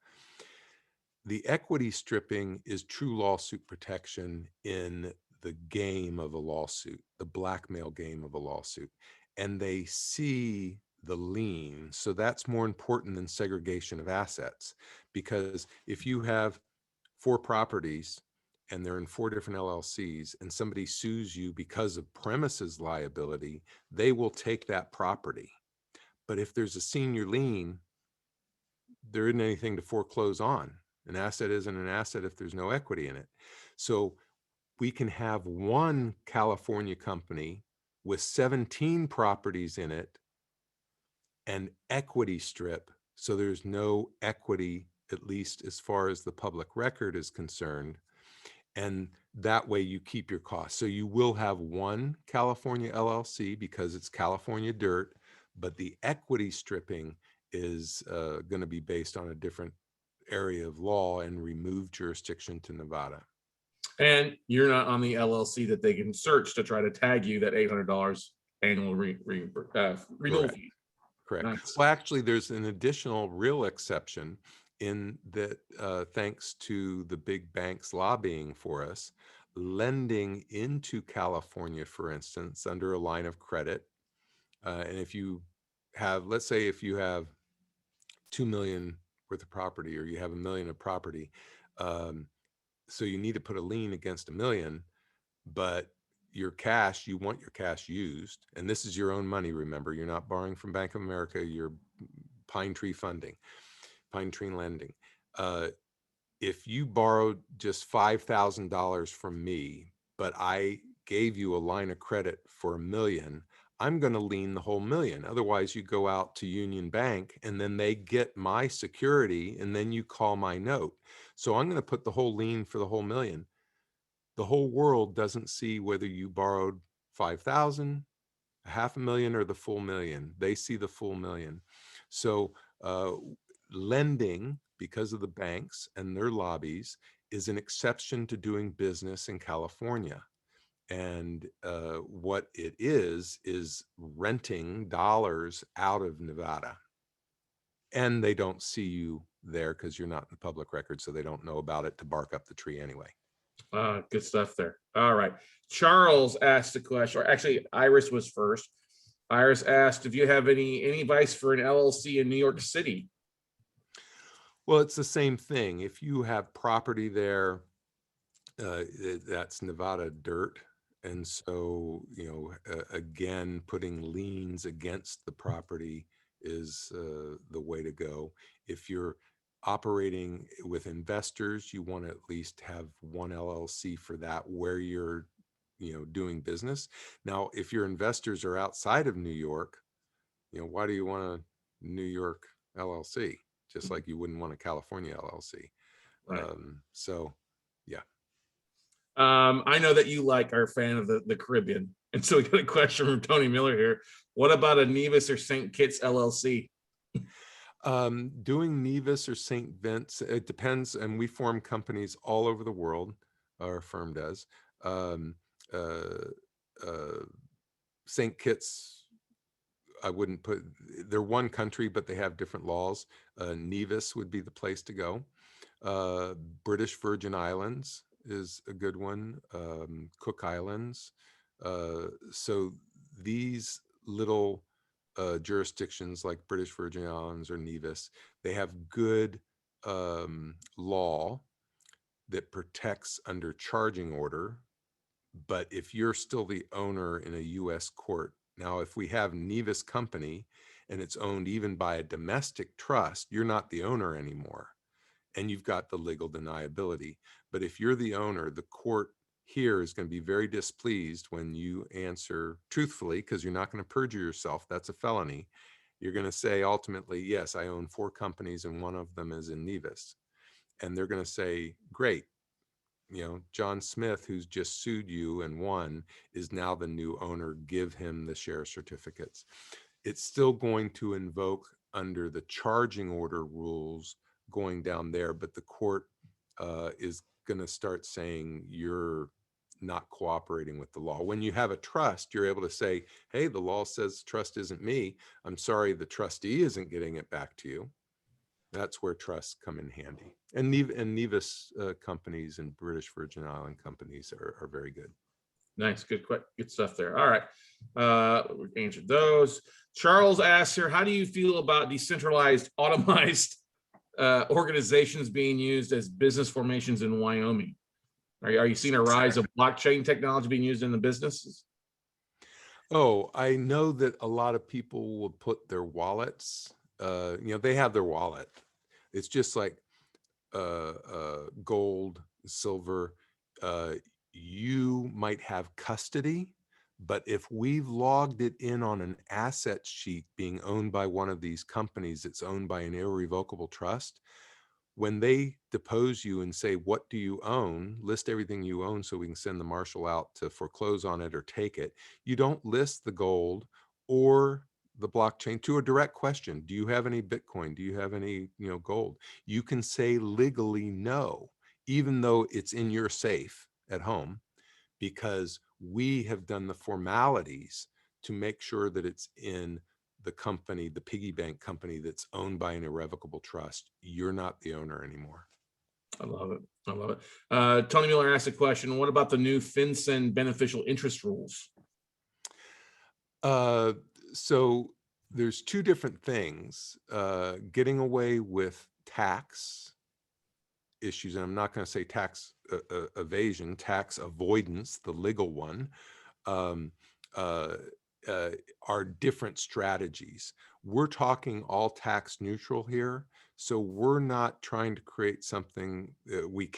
The equity stripping is true lawsuit protection in the game of a lawsuit, the blackmail game of a lawsuit. And they see the lien. So that's more important than segregation of assets, because if you have 4 properties and they're in 4 different LLCs and somebody sues you because of premises liability, they will take that property. But if there's a senior lien, there isn't anything to foreclose on. An asset isn't an asset if there's no equity in it. So we can have one California company with 17 properties in it and equity strip. So there's no equity, at least as far as the public record is concerned. And that way you keep your costs. So you will have one California LLC because it's California dirt, but the equity stripping is going to be based on a different area of law and remove jurisdiction to Nevada. And you're not on the LLC that they can search to try to tag you that $800 annual renewal Correct. fee. Correct. Nice. Well, actually, there's an additional real exception in that thanks to the big banks lobbying for us, lending into California, for instance, under a line of credit. And if you have, let's say if you have 2 million worth of property or you have 1 million of property, so you need to put a lien against 1 million, but your cash, you want your cash used, and this is your own money, remember, you're not borrowing from Bank of America, you're Pine Tree funding, Pine Tree lending. If you borrowed just $5,000 from me, but I gave you a line of credit for 1 million, I'm going to lien the whole million. Otherwise, you go out to Union Bank and then they get my security and then you call my note. So I'm going to put the whole lien for the whole million. The whole world doesn't see whether you borrowed 5,000, $500,000, or the full million. They see the full million. So lending, because of the banks and their lobbies, is an exception to doing business in California. And what it is renting dollars out of Nevada. And they don't see you there because you're not in the public record, so they don't know about it to bark up the tree anyway. Good stuff there. All right. Charles asked a question, or actually Iris was first. Iris asked if you have any advice for an LLC in New York City. Well, it's the same thing. If you have property there, that's Nevada dirt. And so, again, putting liens against the property is the way to go. If you're operating with investors, you want to at least have one LLC for that where you're, doing business. Now, if your investors are outside of New York, why do you want a New York LLC? Just like you wouldn't want a California LLC. Right. So, yeah. I know that you are a fan of the Caribbean. And so we got a question from Tony Miller here. What about a Nevis or St. Kitts LLC? Doing Nevis or St. Vince, it depends. And we form companies all over the world. Our firm does. St. Kitts, I wouldn't put, they're one country, but they have different laws. Nevis would be the place to go. British Virgin Islands is a good one. Cook Islands. So these little jurisdictions like British Virgin Islands or Nevis, they have good law that protects under charging order. But if you're still the owner in a U.S. court, now if we have Nevis Company and it's owned even by a domestic trust, you're not the owner anymore. And you've got the legal deniability. But if you're the owner, the court here is going to be very displeased when you answer truthfully, because you're not going to perjure yourself. That's a felony. You're going to say ultimately, yes, I own 4 companies and one of them is in Nevis. And they're going to say, great. John Smith, who's just sued you and won, is now the new owner. Give him the share certificates. It's still going to invoke under the charging order rules going down there, but the court is going to start saying you're not cooperating with the law. When you have a trust, you're able to say, hey, the law says trust isn't me. I'm sorry, the trustee isn't getting it back to you. That's where trusts come in handy. And Nevis companies and British Virgin Island companies are very good. Nice, good stuff there. All right, we answered those. Charles asks here, how do you feel about decentralized, automized organizations being used as business formations in Wyoming? Are you seeing a rise of blockchain technology being used in the businesses? Oh, I know that a lot of people will put their wallets, they have their wallet. It's just like gold, silver. you might have custody, but if we've logged it in on an asset sheet being owned by one of these companies that's owned by an irrevocable trust, when they depose you and say, what do you own? List everything you own so we can send the marshal out to foreclose on it or take it. You don't list the gold or the blockchain to a direct question. Do you have any Bitcoin? Do you have any, gold? You can say legally no, even though it's in your safe at home, because we have done the formalities to make sure that it's in the company, the piggy bank company that's owned by an irrevocable trust. You're not the owner anymore. I love it. I love it. Tony Miller asked a question. What about the new FinCEN beneficial interest rules? So there's two different things. Getting away with tax issues, and I'm not going to say tax evasion, tax avoidance, the legal one, um, are different strategies. We're talking all tax neutral here. So we're not trying to create something we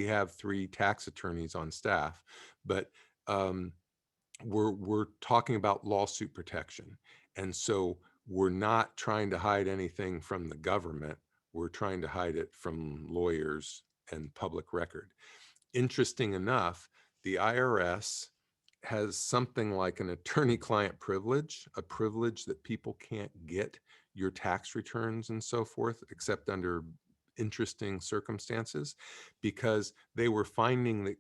have 3 tax attorneys on staff, but we're talking about lawsuit protection. And so we're not trying to hide anything from the government. We're trying to hide it from lawyers and public record. Interesting enough, the IRS has something like an attorney-client privilege, a privilege that people can't get your tax returns and so forth, except under interesting circumstances, because they were finding that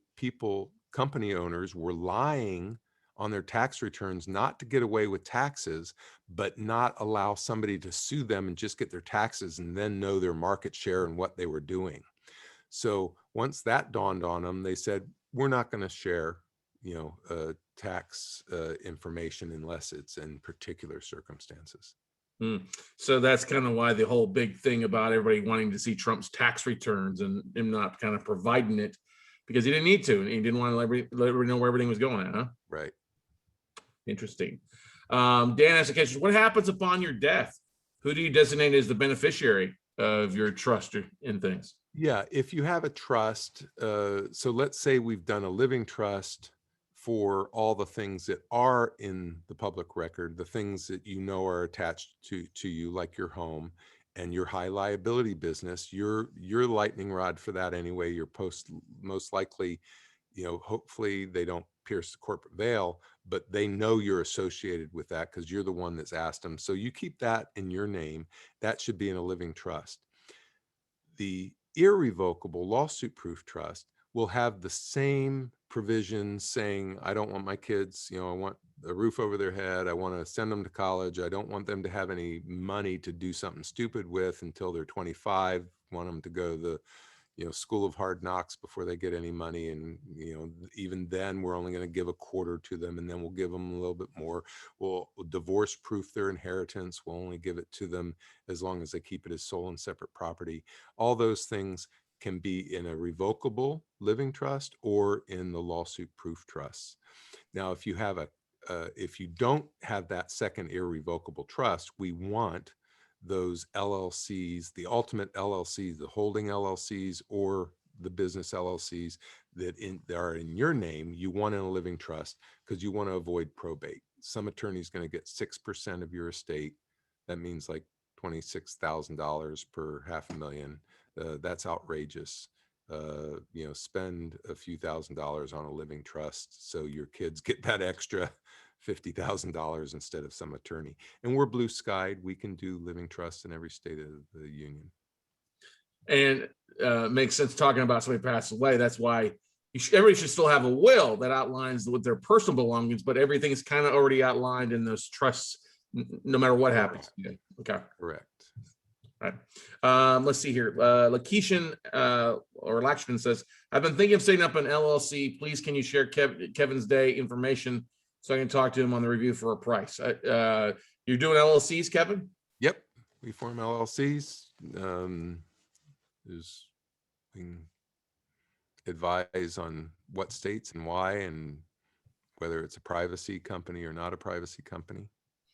company owners were lying on their tax returns, not to get away with taxes, but not allow somebody to sue them and just get their taxes and then know their market share and what they were doing. So once that dawned on them, they said, we're not going to share, tax information unless it's in particular circumstances. So that's kind of why the whole big thing about everybody wanting to see Trump's tax returns and him not kind of providing it, because he didn't need to, and he didn't want to let everybody know where everything was going at, huh? Right. Interesting. Dan asked a question: what happens upon your death? Who do you designate as the beneficiary of your trust in things? Yeah, if you have a trust, so let's say we've done a living trust for all the things that are in the public record, the things that are attached to you, like your home and your high liability business, your lightning rod for that anyway. You're most likely, hopefully they don't pierce the corporate veil, but they know you're associated with that because you're the one that's asked them. So you keep that in your name. That should be in a living trust. The irrevocable lawsuit-proof trust will have the same provisions saying, I don't want my kids, I want a roof over their head. I want to send them to college. I don't want them to have any money to do something stupid with until they're 25. I want them to go to the school of hard knocks before they get any money. And, even then we're only going to give a quarter to them, and then we'll give them a little bit more. We'll divorce proof their inheritance. We'll only give it to them as long as they keep it as sole and separate property. All those things can be in a revocable living trust or in the lawsuit proof trusts. Now, if you don't have that second irrevocable trust, we want those LLCs, the ultimate LLCs, the holding LLCs or the business LLCs that are in your name, you want in a living trust because you want to avoid probate. Some attorney's going to get 6% of your estate. That means like $26,000 per $500,000. That's outrageous. Spend a few $1,000s on a living trust so your kids get that extra $50,000 instead of some attorney. And we're blue skied. We can do living trusts in every state of the union. And makes sense talking about somebody passed away. That's why everybody should still have a will that outlines what their personal belongings, but everything is kind of already outlined in those trusts, no matter what happens. Yeah. Okay. Correct. All right. Let's see here. Lakeishan or Lakshman says, I've been thinking of setting up an LLC. Please, can you share Kevin's day information so I can talk to him on the review for a price? You're doing LLCs, Kevin? Yep. We form LLCs. We can advise on what states and why, and whether it's a privacy company or not a privacy company.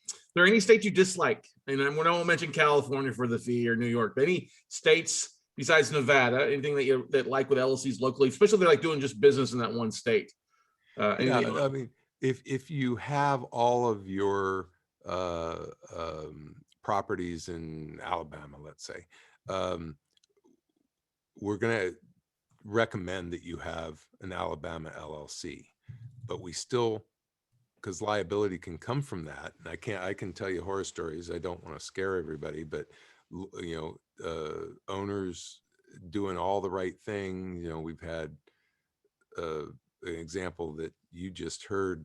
Is there any state you dislike? And we don't mention California for the fee or New York, but any states besides Nevada? Anything that like with LLCs locally, especially if they're like doing just business in that one state? Yeah, Anything? I mean, if you have all of your properties in Alabama, let's say, um, we're going to recommend that you have an Alabama LLC, but we still, because liability can come from that, and I can tell you horror stories. I don't want to scare everybody, but owners doing all the right thing. We've had an example that you just heard,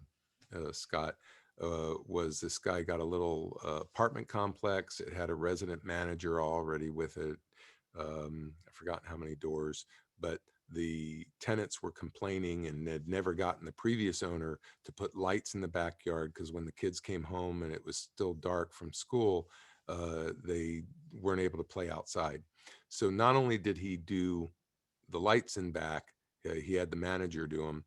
Scott, was this guy got a little apartment complex. It had a resident manager already with it. I've forgotten how many doors, but the tenants were complaining and had never gotten the previous owner to put lights in the backyard, because when the kids came home and it was still dark from school, they weren't able to play outside. So not only did he do the lights in back, he had the manager do them,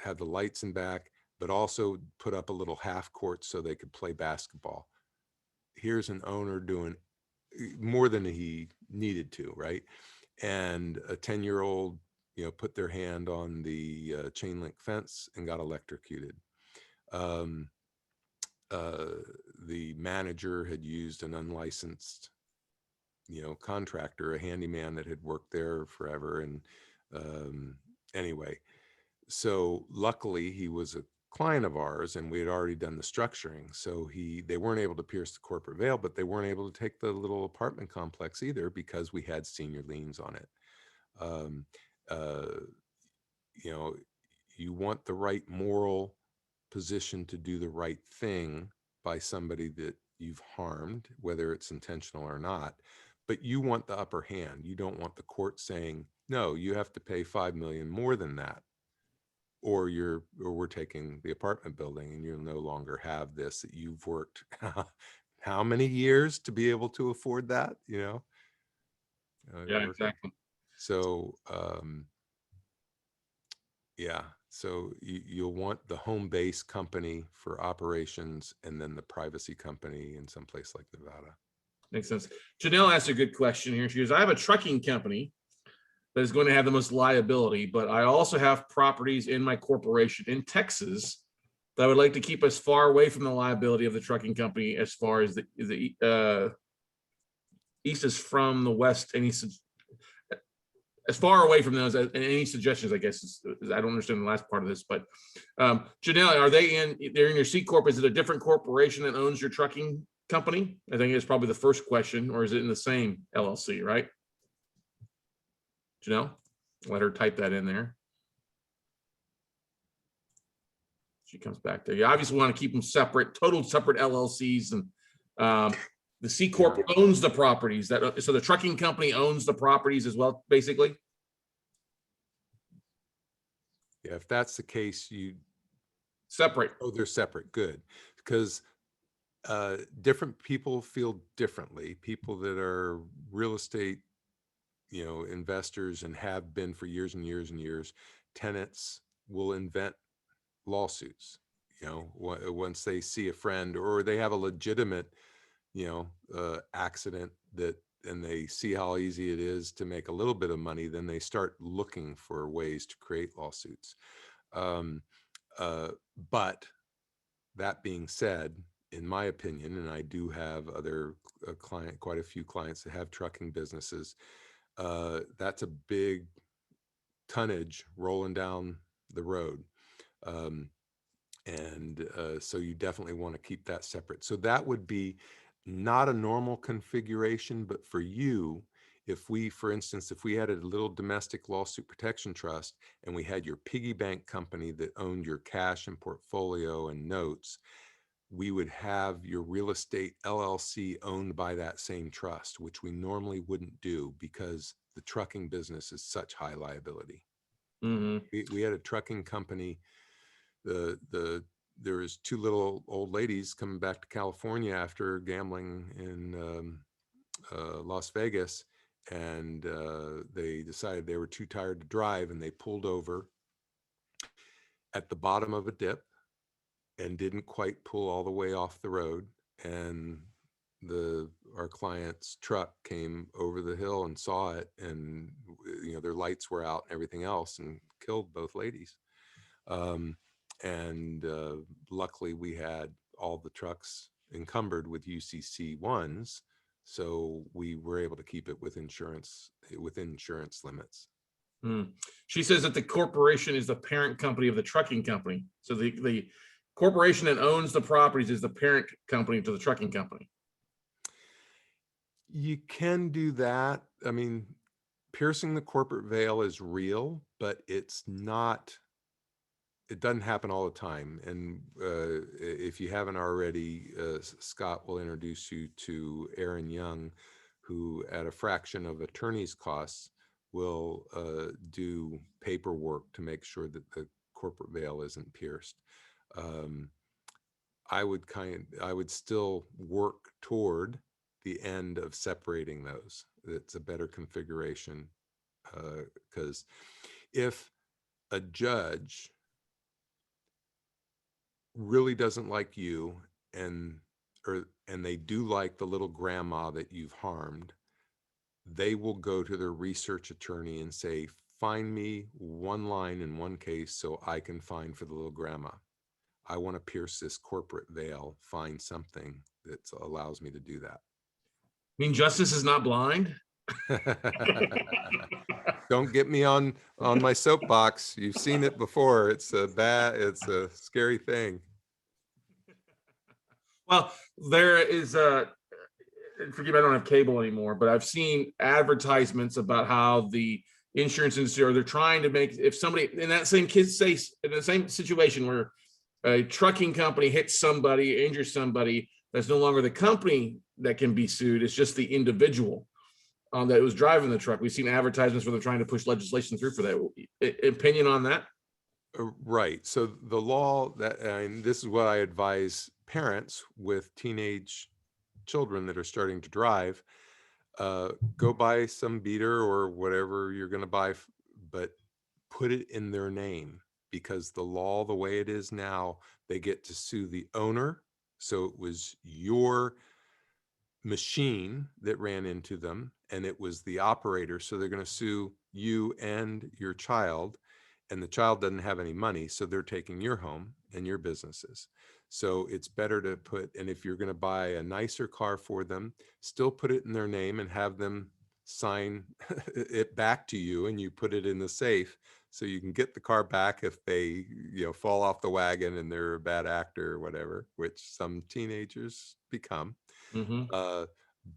had the lights in back, but also put up a little half court so they could play basketball. Here's an owner doing more than he needed to, right? And a 10-year-old, put their hand on the chain link fence and got electrocuted. Um, the manager had used an unlicensed, contractor, a handyman that had worked there forever. And anyway, so luckily he was a client of ours and we had already done the structuring. So they weren't able to pierce the corporate veil, but they weren't able to take the little apartment complex either, because we had senior liens on it. Um, uh, you want the right moral position to do the right thing by somebody that you've harmed, whether it's intentional or not, but you want the upper hand. You don't want the court saying, no, you have to pay 5 million more than that, or we're taking the apartment building and you'll no longer have this that you've worked how many years to be able to afford that, Yeah, exactly. So yeah, so you'll want the home base company for operations and then the privacy company in some place like Nevada. Makes sense. Janelle asked a good question here. She goes, I have a trucking company that is going to have the most liability, but I also have properties in my corporation in Texas that I would like to keep as far away from the liability of the trucking company as far as the east is from the west. As far away from those, and any suggestions, I guess, I don't understand the last part of this, but Janelle, they're in your C Corp? Is it a different corporation that owns your trucking company? I think it's probably the first question, or is it in the same LLC, right? Janelle, let her type that in there. She comes back there. You obviously want to keep them separate, total separate LLCs, and the C Corp owns the properties. So the trucking company owns the properties as well, basically. Yeah, if that's the case, you separate. Oh, they're separate. Good, because different people feel differently. People that are real estate, investors and have been for years and years and years, tenants will invent lawsuits. Once they see a friend or they have a legitimate, accident and they see how easy it is to make a little bit of money, then they start looking for ways to create lawsuits. But that being said, in my opinion, and I do have other quite a few clients that have trucking businesses, that's a big tonnage rolling down the road. So you definitely want to keep that separate. So that would be not a normal configuration, but for you, for instance, if we had a little domestic lawsuit protection trust and we had your piggy bank company that owned your cash and portfolio and notes, we would have your real estate LLC owned by that same trust, which we normally wouldn't do because the trucking business is such high liability. Mm-hmm. We had a trucking company. There was two little old ladies coming back to California after gambling in Las Vegas, and they decided they were too tired to drive, and they pulled over at the bottom of a dip and didn't quite pull all the way off the road, and our client's truck came over the hill and saw it, and their lights were out and everything else, and killed both ladies. And luckily we had all the trucks encumbered with UCC ones, so we were able to keep it with insurance, within insurance limits. She says that the corporation is the parent company of the trucking company. So the corporation that owns the properties is the parent company to the trucking company. You can do that. I mean, piercing the corporate veil is real, but it's not, it doesn't happen all the time. And if you haven't already, Scott will introduce you to Aaron Young, who at a fraction of attorney's costs will do paperwork to make sure that the corporate veil isn't pierced. I would still work toward the end of separating those. It's a better configuration, because if a judge really doesn't like you, and they do like the little grandma that you've harmed, they will go to their research attorney and say, find me one line in one case so I can find for the little grandma. I want to pierce this corporate veil, find something that allows me to do that. I mean, justice is not blind. Don't get me on my soapbox. You've seen it before. It's a scary thing. Well, there is forgive me, I don't have cable anymore, but I've seen advertisements about how the insurance industry, or they're trying to make, if somebody in that same in the same situation where a trucking company hits somebody, injures somebody, that's no longer the company that can be sued. It's just the individual that was driving the truck. We've seen advertisements where they're trying to push legislation through for that. Opinion on that? Right. So the law and this is what I advise parents with teenage children that are starting to drive, go buy some beater or whatever you're going to buy, but put it in their name, because the law, the way it is now, they get to sue the owner. So it was your machine that ran into them, and it was the operator. So they're going to sue you and your child, and the child doesn't have any money. So they're taking your home and your businesses. So it's better to put, and if you're going to buy a nicer car for them, still put it in their name and have them sign it back to you, and you put it in the safe so you can get the car back if they fall off the wagon and they're a bad actor or whatever, which some teenagers become.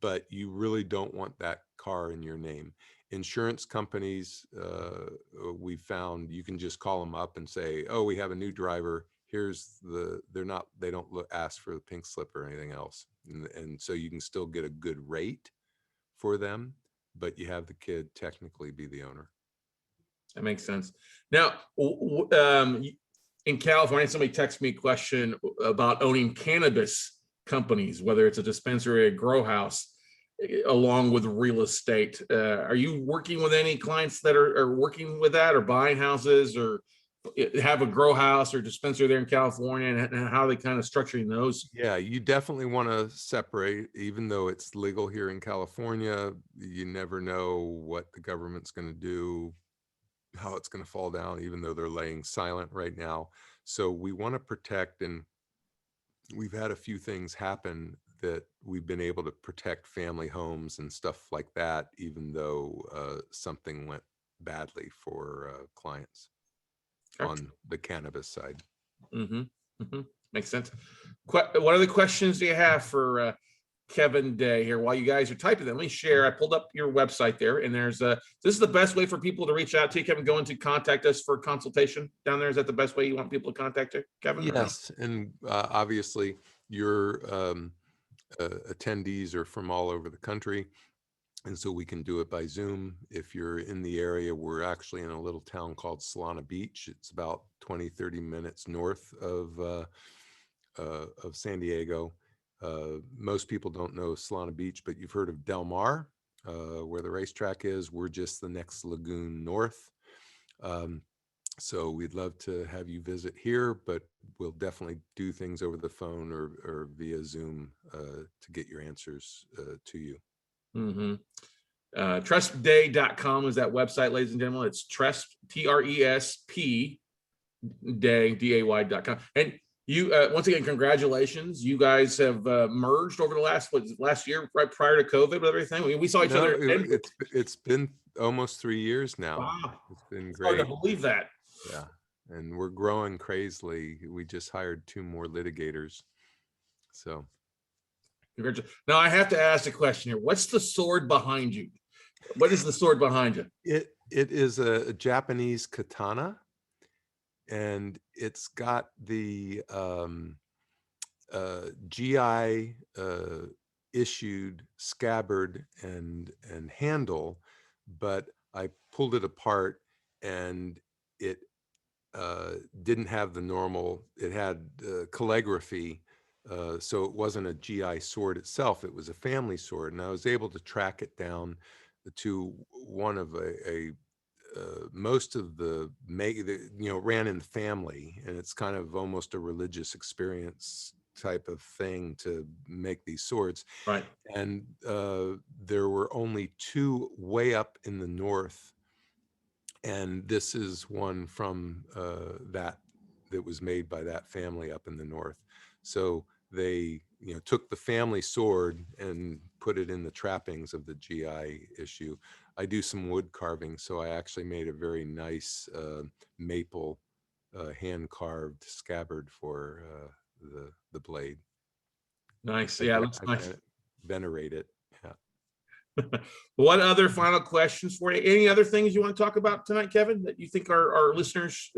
But you really don't want that car in your name. Insurance companies, we found you can just call them up and say, oh, we have a new driver. Here's they don't ask for the pink slip or anything else. And so you can still get a good rate for them, but you have the kid technically be the owner. That makes sense. Now, in California, somebody texted me a question about owning cannabis companies, whether it's a dispensary, a grow house, along with real estate. Are you working with any clients that are working with that, or buying houses, or have a grow house or dispensary there in California, and how are they kind of structuring those? Yeah, you definitely want to separate. Even though it's legal here in California, you never know what the government's going to do, how it's going to fall down, even though they're laying silent right now. So we want to protect, and we've had a few things happen that we've been able to protect family homes and stuff like that, even though something went badly for clients on the cannabis side. Makes sense. What other questions do you have for Kevin Day here? While you guys are typing them, let me share. I pulled up your website there, and there's this is the best way for people to reach out to you, Kevin. Going to contact us for consultation down there. Is that the best way you want people to contact you, Kevin? Yes, and obviously your attendees are from all over the country, and so we can do it by Zoom. If you're in the area, we're actually in a little town called Solana Beach. It's about 20-30 minutes north of San Diego. Most people don't know Solana Beach, but you've heard of Del Mar, where the racetrack is. We're just the next lagoon north. So we'd love to have you visit here, but we'll definitely do things over the phone or via Zoom to get your answers to you. Mm-hmm. Trespday.com is that website, ladies and gentlemen. It's Tresp, TRESP day, DAY.com. And you, once again, congratulations. You guys have merged over the last year, right prior to COVID with everything. We saw each No, other. it's been almost 3 years now. Wow. It's been It's hard to great. believe that. Yeah. And we're growing crazily. We just hired 2 more litigators. So Congratulations. Now I have to ask a question here. What's the sword behind you? What is the sword behind you? it is a Japanese katana, and it's got the GI issued scabbard and handle, but I pulled it apart and it didn't have the normal, it had calligraphy, so it wasn't a GI sword itself, it was a family sword. And I was able to track it down to one of most of ran in the family, and it's kind of almost a religious experience type of thing to make these swords. Right. And there were only 2 way up in the north, and this is one from that was made by that family up in the north. So they took the family sword and put it in the trappings of the GI issue. I do some wood carving, so I actually made a very nice maple hand carved scabbard for the blade. Nice. I, Yeah, ve- looks I nice. venerate it. Yeah. What other final questions for you? Any other things you want to talk about tonight, Kevin, that you think our listeners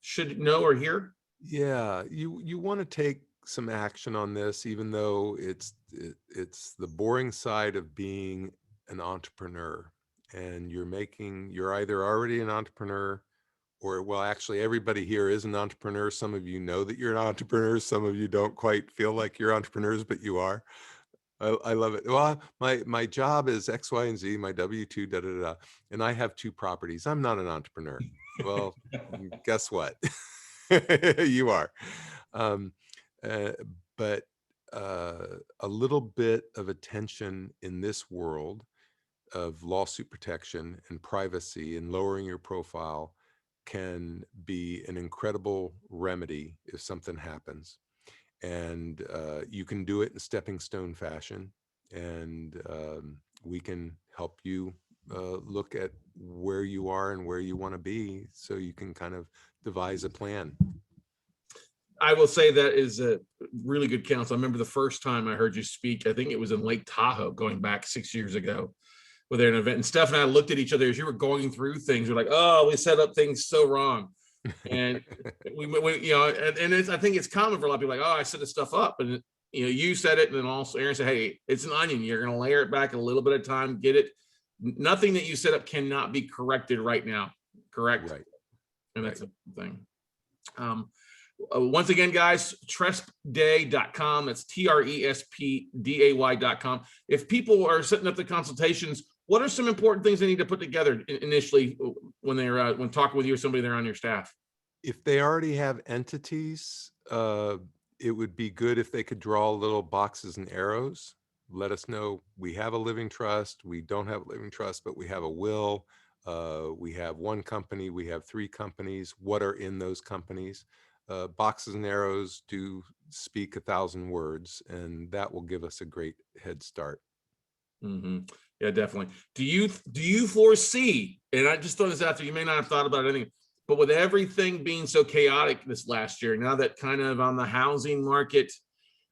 should know or hear? Yeah, you want to take some action on this, even though it's the boring side of being an entrepreneur, and you're either already an entrepreneur, or, well, actually everybody here is an entrepreneur. Some of you know that you're an entrepreneur. Some of you don't quite feel like you're entrepreneurs, but you are. I love it. Well, my job is X, Y, and Z, my W-2, da, da, da, da, and I have 2 properties. I'm not an entrepreneur. Well, guess what? You are. Um, uh, but a little bit of attention in this world of lawsuit protection and privacy and lowering your profile can be an incredible remedy if something happens. And you can do it in stepping stone fashion, and we can help you look at where you are and where you want to be, so you can kind of devise a plan. I will say that is a really good counsel. I remember the first time I heard you speak, I think it was in Lake Tahoe, going back 6 years ago, with an event. And Steph and I looked at each other as you were going through things. We're like, oh, we set up things so wrong. And I think it's common for a lot of people, like, oh, I set this stuff up. And, you said it. And then also Aaron said, hey, it's an onion. You're going to layer it back a little bit of time, get it. Nothing that you set up cannot be corrected right now. Correct. Right. And that's a thing. Once again, guys, trespday.com. That's TRESPDAY.com. If people are setting up the consultations, what are some important things they need to put together initially when they're when talking with you or somebody there on your staff? If they already have entities, it would be good if they could draw little boxes and arrows. Let us know we have a living trust, we don't have a living trust, but we have a will. We have 1 company, we have 3 companies. What are in those companies? Boxes and arrows do speak 1,000 words, and that will give us a great head start. Mm-hmm. Yeah, definitely. Do you foresee, and I just throw this out there, you may not have thought about anything, but with everything being so chaotic this last year, now that kind of on the housing market,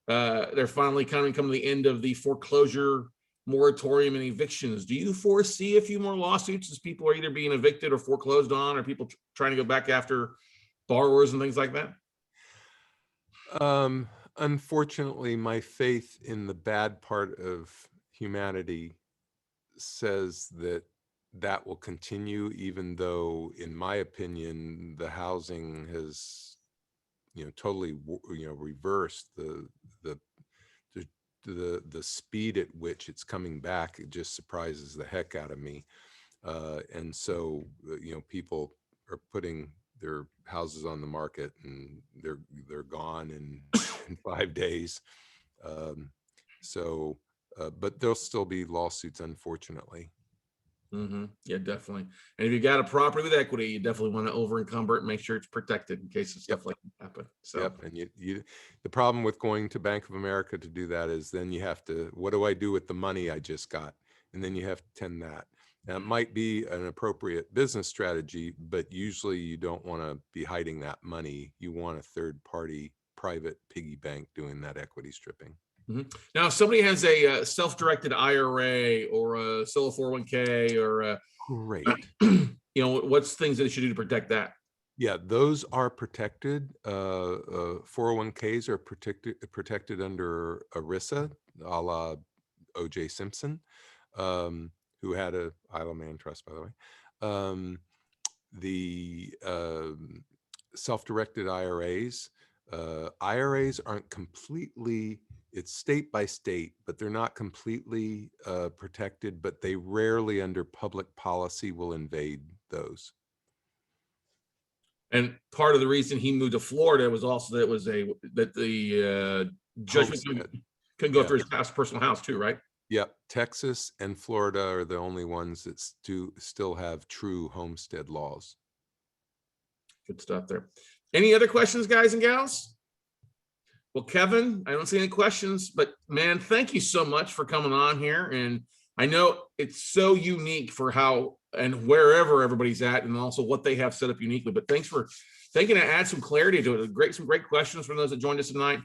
they're finally coming to the end of the foreclosure moratorium and evictions, do you foresee a few more lawsuits as people are either being evicted or foreclosed on, or people trying to go back after borrowers and things like that? Unfortunately, my faith in the bad part of humanity says that that will continue, even though, in my opinion, the housing has, totally, reversed the the the speed at which it's coming back. It just surprises the heck out of me. And so, people are putting their houses on the market and they're gone in 5 days. But there'll still be lawsuits, unfortunately. Yeah, definitely. And if you got a property with equity, you definitely want to over encumber it and make sure it's protected in case of stuff like that happen. So Yep. And the problem with going to Bank of America to do that is then you have to, what do I do with the money I just got? And then you have to tend that. Now, it might be an appropriate business strategy, but usually you don't want to be hiding that money. You want a third party private piggy bank doing that equity stripping. Now, if somebody has a self-directed IRA or a solo 401k or Great. What's things that they should do to protect that? Yeah, those are protected. 401ks are protected under ERISA, a la O.J. Simpson, who had a Isle Man trust, by the way. The self-directed IRAs. IRAs aren't completely, it's state by state, but they're not completely protected, but they rarely under public policy will invade those. And part of the reason he moved to Florida was also that the judgment couldn't go through his personal house too, right? Yep. Texas and Florida are the only ones that still have true homestead laws. Good stuff there. Any other questions, guys and gals? Well, Kevin, I don't see any questions, but man, thank you so much for coming on here. And I know it's so unique for how and wherever everybody's at, and also what they have set up uniquely. But thanks for thinking to add some clarity to it. Some great questions from those that joined us tonight.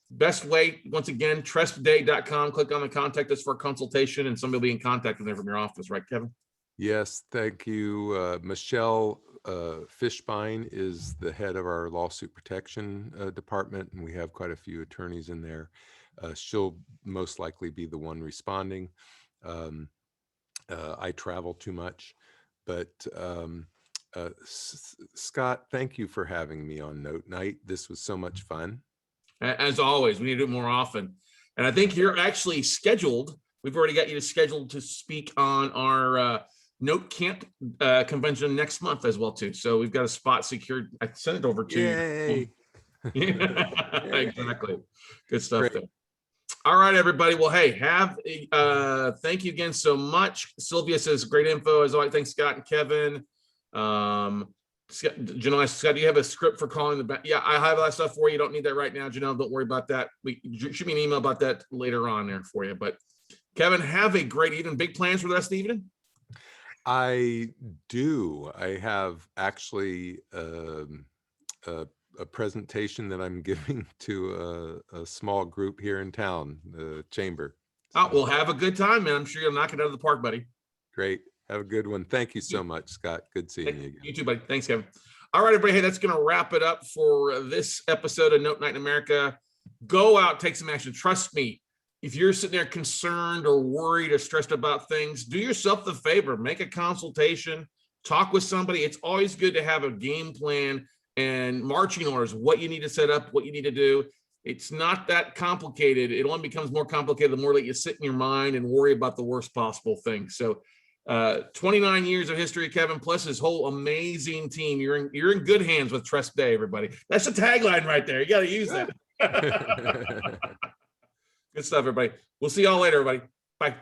Best way, once again, trusttoday.com. Click on the contact us for a consultation, and somebody will be in contact with them from your office, right, Kevin? Yes, thank you. Michelle Fishbein is the head of our lawsuit protection department, and we have quite a few attorneys in there. She'll most likely be the one responding. I travel too much, but Scott, thank you for having me on Note Night. This was so much fun. As always, we need to do it more often. And I think you're actually scheduled. We've already got you scheduled to speak on our Note Camp convention next month as well too. So we've got a spot secured. I sent it over to you. Yeah, exactly. Good stuff. Great. There. All right, everybody. Well, hey, thank you again so much. Sylvia says great info as always. Thanks, Scott and Kevin. Janelle, Scott, do you have a script for calling the back? Yeah, I have that stuff for you. You don't need that right now, Janelle. Don't worry about that. Shoot me an email about that later on there for you. But Kevin, have a great evening. Big plans for the rest of the evening? I do. I have actually a presentation that I'm giving to a small group here in town, the chamber. Oh, we'll have a good time, man. I'm sure you'll knock it out of the park, buddy. Great. Have a good one. Thank you so much, Scott. Good seeing you again. You too, buddy. Thanks, Kevin. All right, everybody. Hey, that's going to wrap it up for this episode of Note Night in America. Go out, take some action. Trust me. If you're sitting there concerned or worried or stressed about things, do yourself the favor. Make a consultation. Talk with somebody. It's always good to have a game plan and marching orders, what you need to set up, what you need to do. It's not that complicated. It only becomes more complicated the more that you sit in your mind and worry about the worst possible thing. So 29 years of history, Kevin, plus his whole amazing team. You're in good hands with Trust Day, everybody. That's the tagline right there. You got to use that. Good stuff, everybody. We'll see y'all later, everybody. Bye.